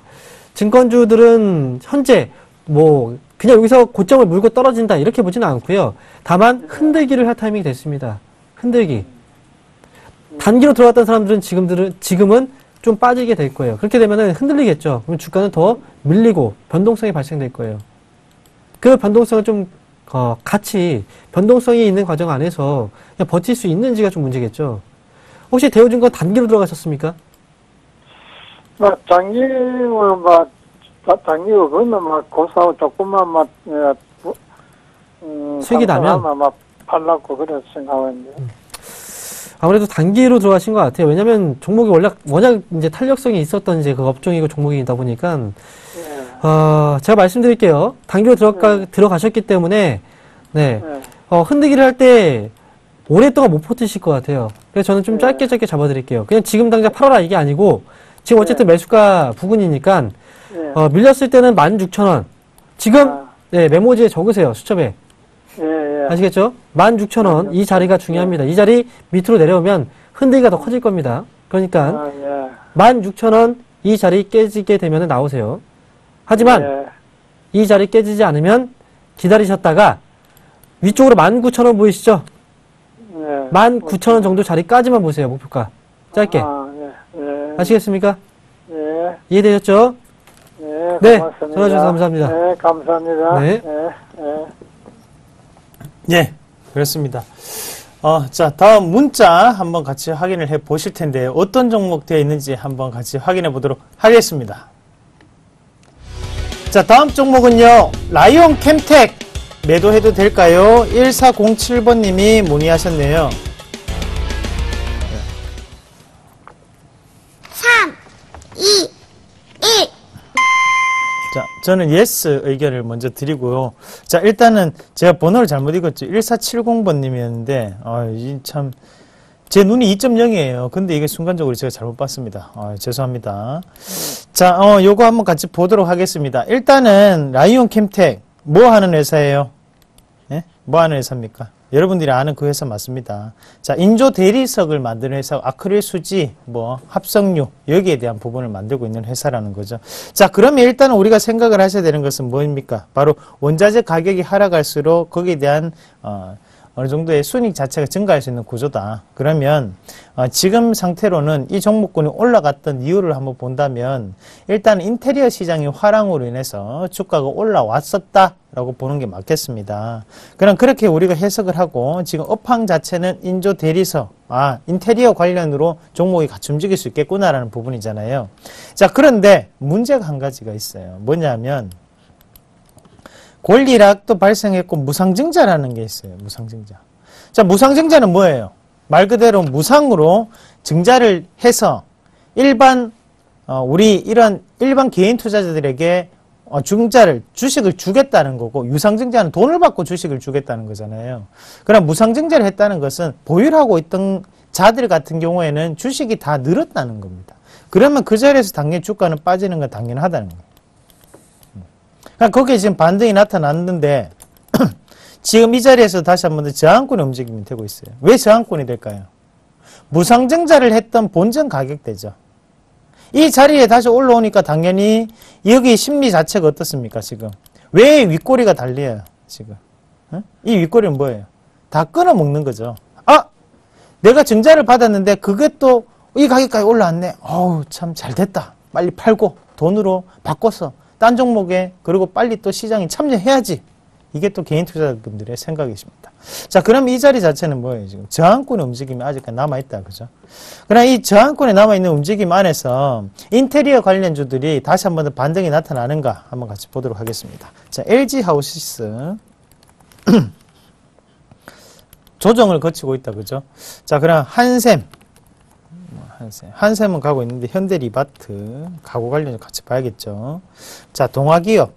증권주들은 현재 뭐 그냥 여기서 고점을 물고 떨어진다 이렇게 보지는 않고요. 다만 흔들기를 할 타이밍이 됐습니다. 흔들기. 단기로 들어왔던 사람들은 지금은 좀 빠지게 될 거예요. 그렇게 되면은 흔들리겠죠. 그럼 주가는 더 밀리고 변동성이 발생될 거예요. 그 변동성을 좀 같이 변동성이 있는 과정 안에서 그냥 버틸 수 있는지가 좀 문제겠죠. 혹시 대우증권 단기로 들어가셨습니까? 장기로 그러면 고사하고 조금만 수익이 나면 팔라고 그래서 생각하는데. 아무래도 단기로 들어가신 것 같아요. 왜냐면 종목이 워낙 이제 탄력성이 있었던 이제 그 업종이고 종목이다 보니까, 제가 말씀드릴게요. 단기로 들어가셨기 때문에, 네, 흔들기를 할 때 오랫동안 못 버티실 것 같아요. 그래서 저는 좀 짧게 잡아드릴게요. 그냥 지금 당장 팔아라 이게 아니고, 지금 어쨌든 매수가 부근이니까, 밀렸을 때는 16,000원. 지금, 네, 메모지에 적으세요. 수첩에. 아시겠죠? 16,000원. 이 자리가 중요합니다. 이 자리 밑으로 내려오면 흔들기가 더 커질 겁니다. 그러니까 16,000원 이 자리 깨지게 되면 나오세요. 하지만 이 자리 깨지지 않으면 기다리셨다가 위쪽으로 19,000원 보이시죠? 19,000원 정도 자리까지만 보세요. 목표가. 짧게. 아시겠습니까? 이해되셨죠? 네. 전화 주셔서 감사합니다. 네, 감사합니다. 네. 예, 그렇습니다. 자, 다음 문자 한번 같이 확인을 해 보실 텐데, 어떤 종목 되어 있는지 한번 같이 확인해 보도록 하겠습니다. 자, 다음 종목은요, 라이온 캠텍 매도해도 될까요? 1407번님이 문의하셨네요. 3, 2, 1. 자, 저는 예스 의견을 먼저 드리고요. 자, 일단은 제가 번호를 잘못 읽었죠. 1470번님이었는데, 참, 제 눈이 2.0이에요. 근데 이게 순간적으로 제가 잘못 봤습니다. 죄송합니다. 자, 요거 한번 같이 보도록 하겠습니다. 일단은, 라이온 캠텍, 뭐 하는 회사예요? 예? 뭐 하는 회사입니까? 여러분들이 아는 그 회사 맞습니다. 자, 인조 대리석을 만드는 회사, 아크릴 수지, 뭐 합성유 여기에 대한 부분을 만들고 있는 회사라는 거죠. 자, 그러면 일단은 우리가 생각을 하셔야 되는 것은 뭐입니까? 바로 원자재 가격이 하락할수록 거기에 대한 어느 정도의 순익 자체가 증가할 수 있는 구조다. 그러면 지금 상태로는 이 종목군이 올라갔던 이유를 한번 본다면 일단 인테리어 시장의 화랑으로 인해서 주가가 올라왔었다라고 보는 게 맞겠습니다. 그럼 그렇게 우리가 해석을 하고 지금 업황 자체는 인조 대리석, 인테리어 관련으로 종목이 같이 움직일 수 있겠구나라는 부분이잖아요. 자, 그런데 문제가 한 가지가 있어요. 뭐냐면 권리락도 발생했고 무상증자라는 게 있어요. 무상증자. 자, 무상증자는 뭐예요? 말 그대로 무상으로 증자를 해서 우리 이런 일반 개인 투자자들에게 주식을 주겠다는 거고, 유상증자는 돈을 받고 주식을 주겠다는 거잖아요. 그럼 무상증자를 했다는 것은 보유하고 있던 자들 같은 경우에는 주식이 다 늘었다는 겁니다. 그러면 그 자리에서 당연히 주가는 빠지는 건 당연하다는 거예요. 그러니까 거기에 지금 반등이 나타났는데 지금 이 자리에서 다시 한 번 더 저항권의 움직임이 되고 있어요. 왜 저항권이 될까요? 무상증자를 했던 본전 가격대죠. 이 자리에 다시 올라오니까 당연히 여기 심리 자체가 어떻습니까? 지금 왜 윗꼬리가 달려요? 지금 이 윗꼬리는 뭐예요? 다 끊어먹는 거죠. 내가 증자를 받았는데 그게 또 이 가격까지 올라왔네. 어우, 참 잘됐다. 빨리 팔고 돈으로 바꿔서 딴 종목에 그리고 빨리 또 시장에 참여해야지. 이게 또 개인 투자자분들의 생각이십니다. 자, 그럼 이 자리 자체는 뭐예요? 지금 저항권의 움직임이 아직까지 남아있다. 그죠? 그러나 이 저항권에 남아있는 움직임 안에서 인테리어 관련주들이 다시 한 번 더 반등이 나타나는가 한번 같이 보도록 하겠습니다. 자, LG 하우시스 조정을 거치고 있다. 그죠? 자, 그럼 한샘은 가고 있는데 현대리바트 가구 관련 같이 봐야겠죠. 자, 동아기업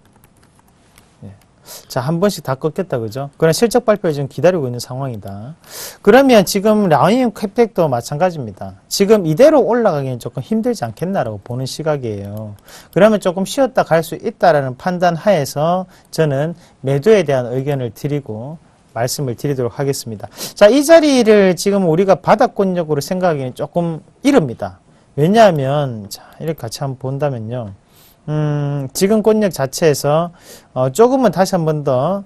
자, 한 번씩 다 꺾였다. 그죠? 그런 실적 발표를 지금 기다리고 있는 상황이다. 그러면 지금 라인 캡텍도 마찬가지입니다. 지금 이대로 올라가기는 조금 힘들지 않겠나라고 보는 시각이에요. 그러면 조금 쉬었다 갈 수 있다라는 판단 하에서 저는 매도에 대한 의견을 드리고 말씀을 드리도록 하겠습니다. 자, 이 자리를 지금 우리가 바닥권력으로 생각하기는 조금 이릅니다. 왜냐하면 자, 이렇게 같이 한번 본다면요. 지금 권력 자체에서 조금은 다시 한 번 더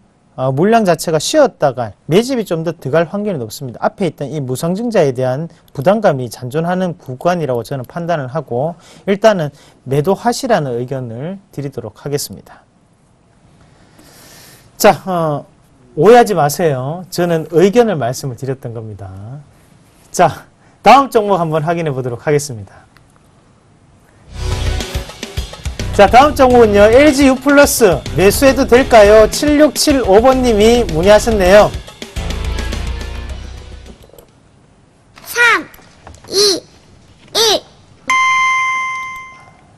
물량 자체가 쉬었다가 매집이 좀 더 들어갈 확률이 높습니다. 앞에 있던 이 무상증자에 대한 부담감이 잔존하는 구간이라고 저는 판단을 하고 일단은 매도하시라는 의견을 드리도록 하겠습니다. 자, 오해하지 마세요. 저는 의견을 말씀을 드렸던 겁니다. 자, 다음 종목 한번 확인해 보도록 하겠습니다. 자, 다음 종목은요, LG U 플러스 매수해도 될까요? 7675번님이 문의하셨네요. 3, 2, 1.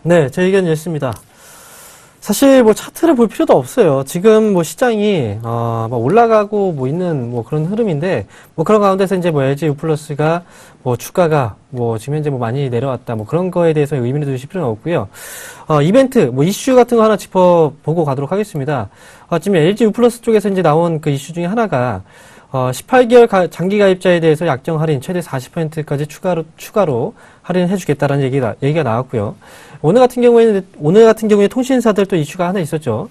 네, 제 의견이었습니다. 사실 뭐 차트를 볼 필요도 없어요. 지금 뭐 시장이 막 올라가고 뭐 있는 뭐 그런 흐름인데 뭐 그런 가운데서 이제 뭐 LG U 플러스가 뭐 주가가 뭐 지금 현재 뭐 많이 내려왔다 뭐 그런 거에 대해서 의미를 두실 필요는 없고요. 이벤트 뭐 이슈 같은 거 하나 짚어보고 가도록 하겠습니다. 지금 LG U 플러스 쪽에서 이제 나온 그 이슈 중에 하나가 18개월 장기 가입자에 대해서 약정 할인 최대 40%까지 추가로 할인해주겠다라는 얘기가 나왔고요. 오늘 같은 경우에 통신사들 또 이슈가 하나 있었죠.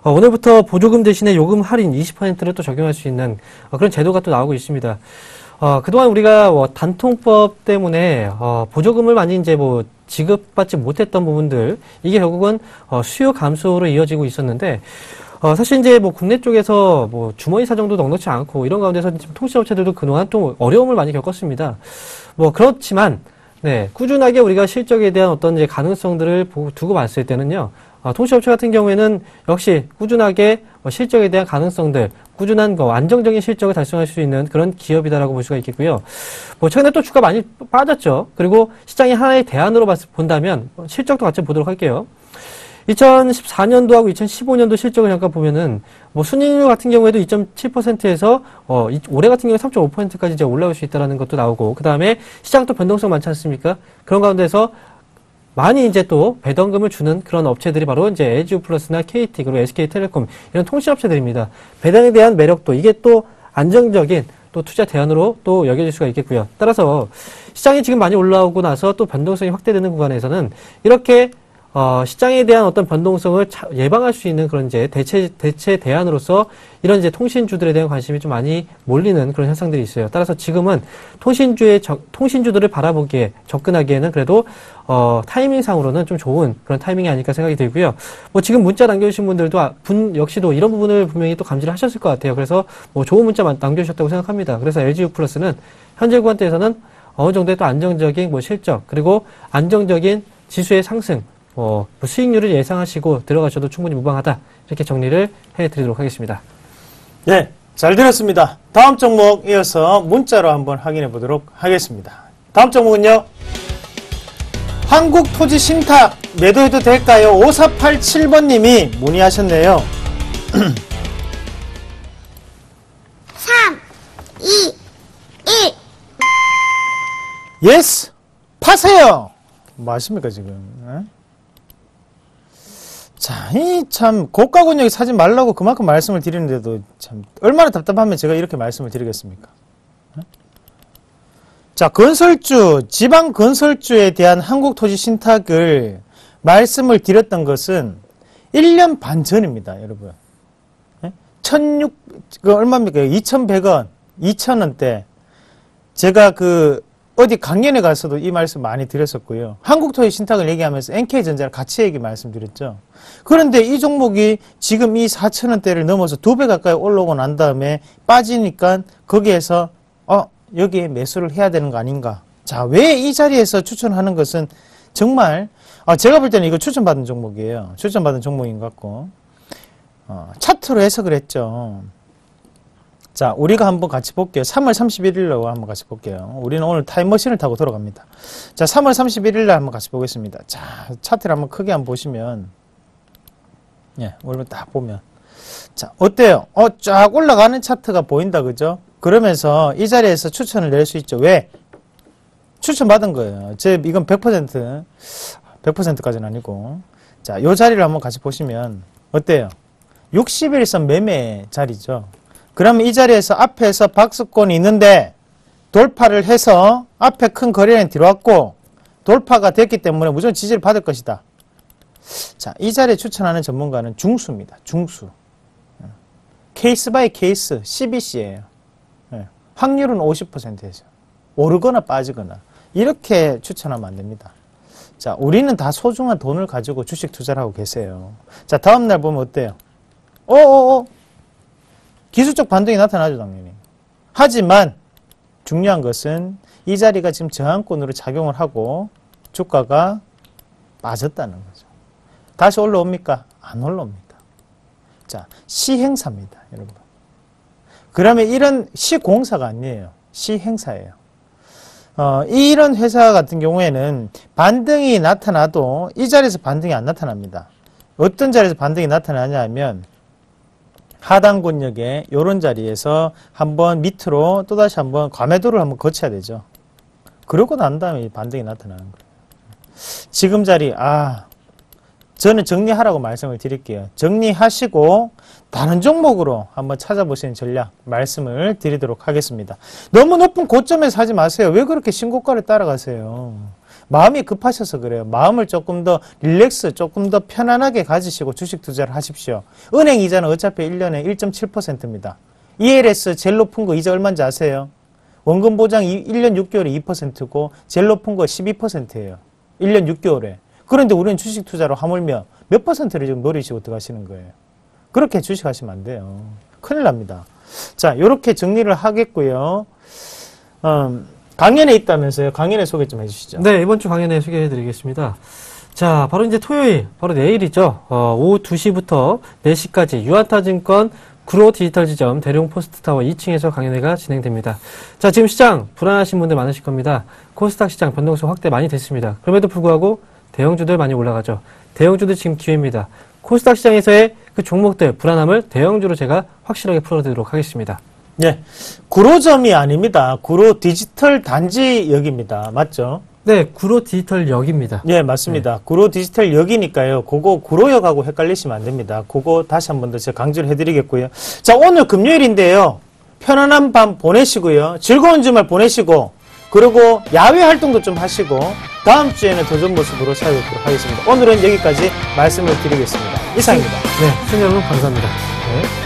오늘부터 보조금 대신에 요금 할인 20%를 또 적용할 수 있는 그런 제도가 또 나오고 있습니다. 그동안 우리가 단통법 때문에 보조금을 많이 이제 뭐 지급받지 못했던 부분들 이게 결국은 수요 감소로 이어지고 있었는데. 사실 이제 뭐 국내 쪽에서 뭐 주머니 사정도 넉넉지 않고 이런 가운데서 지금 통신업체들도 그동안 또 어려움을 많이 겪었습니다. 뭐 그렇지만 네, 꾸준하게 우리가 실적에 대한 어떤 이제 가능성들을 두고 봤을 때는요. 통신업체 같은 경우에는 역시 꾸준하게 실적에 대한 가능성들, 꾸준한 안정적인 실적을 달성할 수 있는 그런 기업이다라고 볼 수가 있겠고요. 뭐 최근에 또 주가 많이 빠졌죠. 그리고 시장의 하나의 대안으로 본다면 실적도 같이 보도록 할게요. 2014년도하고 2015년도 실적을 잠깐 보면은, 뭐, 순이익률 같은 경우에도 2.7%에서, 올해 같은 경우에 3.5%까지 이제 올라올 수 있다는 것도 나오고, 그 다음에 시장 또 변동성 많지 않습니까? 그런 가운데서 많이 이제 또 배당금을 주는 그런 업체들이 바로 이제 LG우플러스나 KT 그리고 SK텔레콤 이런 통신업체들입니다. 배당에 대한 매력도 이게 또 안정적인 또 투자 대안으로 또 여겨질 수가 있겠고요. 따라서 시장이 지금 많이 올라오고 나서 또 변동성이 확대되는 구간에서는 이렇게 시장에 대한 어떤 변동성을 예방할 수 있는 그런 이제 대체 대안으로서 이런 이제 통신주들에 대한 관심이 좀 많이 몰리는 그런 현상들이 있어요. 따라서 지금은 통신주들을 바라보기에 접근하기에는 그래도 타이밍상으로는 좀 좋은 그런 타이밍이 아닐까 생각이 들고요. 뭐 지금 문자 남겨주신 분들도 역시도 이런 부분을 분명히 또 감지를 하셨을 것 같아요. 그래서 뭐 좋은 문자 남겨주셨다고 생각합니다. 그래서 LG우플러스는 현재 구간대에서는 어느 정도의 또 안정적인 뭐 실적 그리고 안정적인 지수의 상승 수익률을 예상하시고 들어가셔도 충분히 무방하다. 이렇게 정리를 해드리도록 하겠습니다. 네, 잘 들었습니다. 다음 종목 이어서 문자로 한번 확인해 보도록 하겠습니다. 다음 종목은요. 한국토지신탁 매도해도 될까요? 5487번님이 문의하셨네요. 3, 2, 1. 예스! 파세요! 뭐 하십니까, 지금? 에? 자, 이 참 고가 권역에 사지 말라고 그만큼 말씀을 드리는데도 참 얼마나 답답하면 제가 이렇게 말씀을 드리겠습니까? 자, 건설주, 지방 건설주에 대한 한국토지 신탁을 말씀을 드렸던 것은 1년 반 전입니다, 여러분. 얼마입니까? 2,100원, 2,000원대. 제가 어디 강연에 가서도 이 말씀 많이 드렸었고요. 한국토지 신탁을 얘기하면서 NK전자를 같이 말씀드렸죠. 그런데 이 종목이 지금 이 4,000원대를 넘어서 2배 가까이 올라오고 난 다음에 빠지니까 거기에서 여기에 매수를 해야 되는 거 아닌가. 자, 왜 이 자리에서 추천하는 것은 정말 제가 볼 때는 이거 추천받은 종목이에요. 추천받은 종목인 것 같고 차트로 해석을 했죠. 자, 우리가 한번 같이 볼게요. 3월 31일로 한번 같이 볼게요. 우리는 오늘 타임머신을 타고 돌아갑니다. 자, 3월 31일 날 한번 같이 보겠습니다. 자, 차트를 한번 크게 한번 보시면, 예, 오늘 딱 보면. 자, 어때요? 쫙 올라가는 차트가 보인다, 그죠? 그러면서 이 자리에서 추천을 낼 수 있죠. 왜? 추천받은 거예요. 이건 100%까지는 아니고. 자, 요 자리를 한번 같이 보시면, 어때요? 60일선 매매 자리죠. 그러면 이 자리에서 앞에서 박스권이 있는데 돌파를 해서 앞에 큰 거래량이 들어왔고 돌파가 됐기 때문에 무조건 지지를 받을 것이다. 자, 이 자리에 추천하는 전문가는 중수입니다. 중수. 케이스 바이 케이스 CBC예요. 확률은 50%에서 오르거나 빠지거나 이렇게 추천하면 안 됩니다. 자, 우리는 다 소중한 돈을 가지고 주식 투자를 하고 계세요. 자, 다음 날 보면 어때요? 기술적 반등이 나타나죠, 당연히. 하지만 중요한 것은 이 자리가 지금 저항권으로 작용을 하고 주가가 빠졌다는 거죠. 다시 올라옵니까? 안 올라옵니다. 자, 시행사입니다, 여러분. 그러면 이런 시공사가 아니에요. 시행사예요. 이런 회사 같은 경우에는 반등이 나타나도 이 자리에서 반등이 안 나타납니다. 어떤 자리에서 반등이 나타나냐 하면 하단 권역에 이런 자리에서 한번 밑으로 또다시 한번 과매도를 한번 거쳐야 되죠. 그러고 난 다음에 반등이 나타나는 거예요. 지금 자리 저는 정리하라고 말씀을 드릴게요. 정리하시고 다른 종목으로 한번 찾아보시는 전략 말씀을 드리도록 하겠습니다. 너무 높은 고점에서 하지 마세요. 왜 그렇게 신고가를 따라가세요? 마음이 급하셔서 그래요. 마음을 조금 더 릴렉스, 조금 더 편안하게 가지시고 주식 투자를 하십시오. 은행 이자는 어차피 1년에 1.7%입니다. ELS 제일 높은 거 이자 얼마인지 아세요? 원금 보장 1년 6개월에 2%고 제일 높은 거 12%예요. 1년 6개월에. 그런데 우리는 주식 투자로 하물며 몇 %를 지금 노리시고 들어가시는 거예요. 그렇게 주식 하시면 안 돼요. 큰일 납니다. 자, 요렇게 정리를 하겠고요. 강연에 있다면서요. 강연에 소개 좀 해주시죠. 네, 이번 주 강연에 소개해드리겠습니다. 자, 바로 이제 토요일, 바로 내일이죠. 오후 2시부터 4시까지 유한타증권 구로 디지털 지점 대룡 포스트타워 2층에서 강연회가 진행됩니다. 자, 지금 시장 불안하신 분들 많으실 겁니다. 코스닥 시장 변동성 확대 많이 됐습니다. 그럼에도 불구하고 대형주들 많이 올라가죠. 대형주들 지금 기회입니다. 코스닥 시장에서의 그 종목들 불안함을 대형주로 제가 확실하게 풀어드리도록 하겠습니다. 네, 구로점이 아닙니다. 구로 디지털 단지역입니다. 맞죠? 네, 구로 디지털역입니다. 예, 맞습니다. 구로 디지털역이니까요. 그거 구로역하고 헷갈리시면 안 됩니다. 그거 다시 한 번 더 제가 강조를 해드리겠고요. 자, 오늘 금요일인데요. 편안한 밤 보내시고요. 즐거운 주말 보내시고, 그리고 야외 활동도 좀 하시고, 다음 주에는 더 좋은 모습으로 찾아뵙도록 하겠습니다. 오늘은 여기까지 말씀을 드리겠습니다. 이상입니다. 네, 시청자 여러분 감사합니다. 네.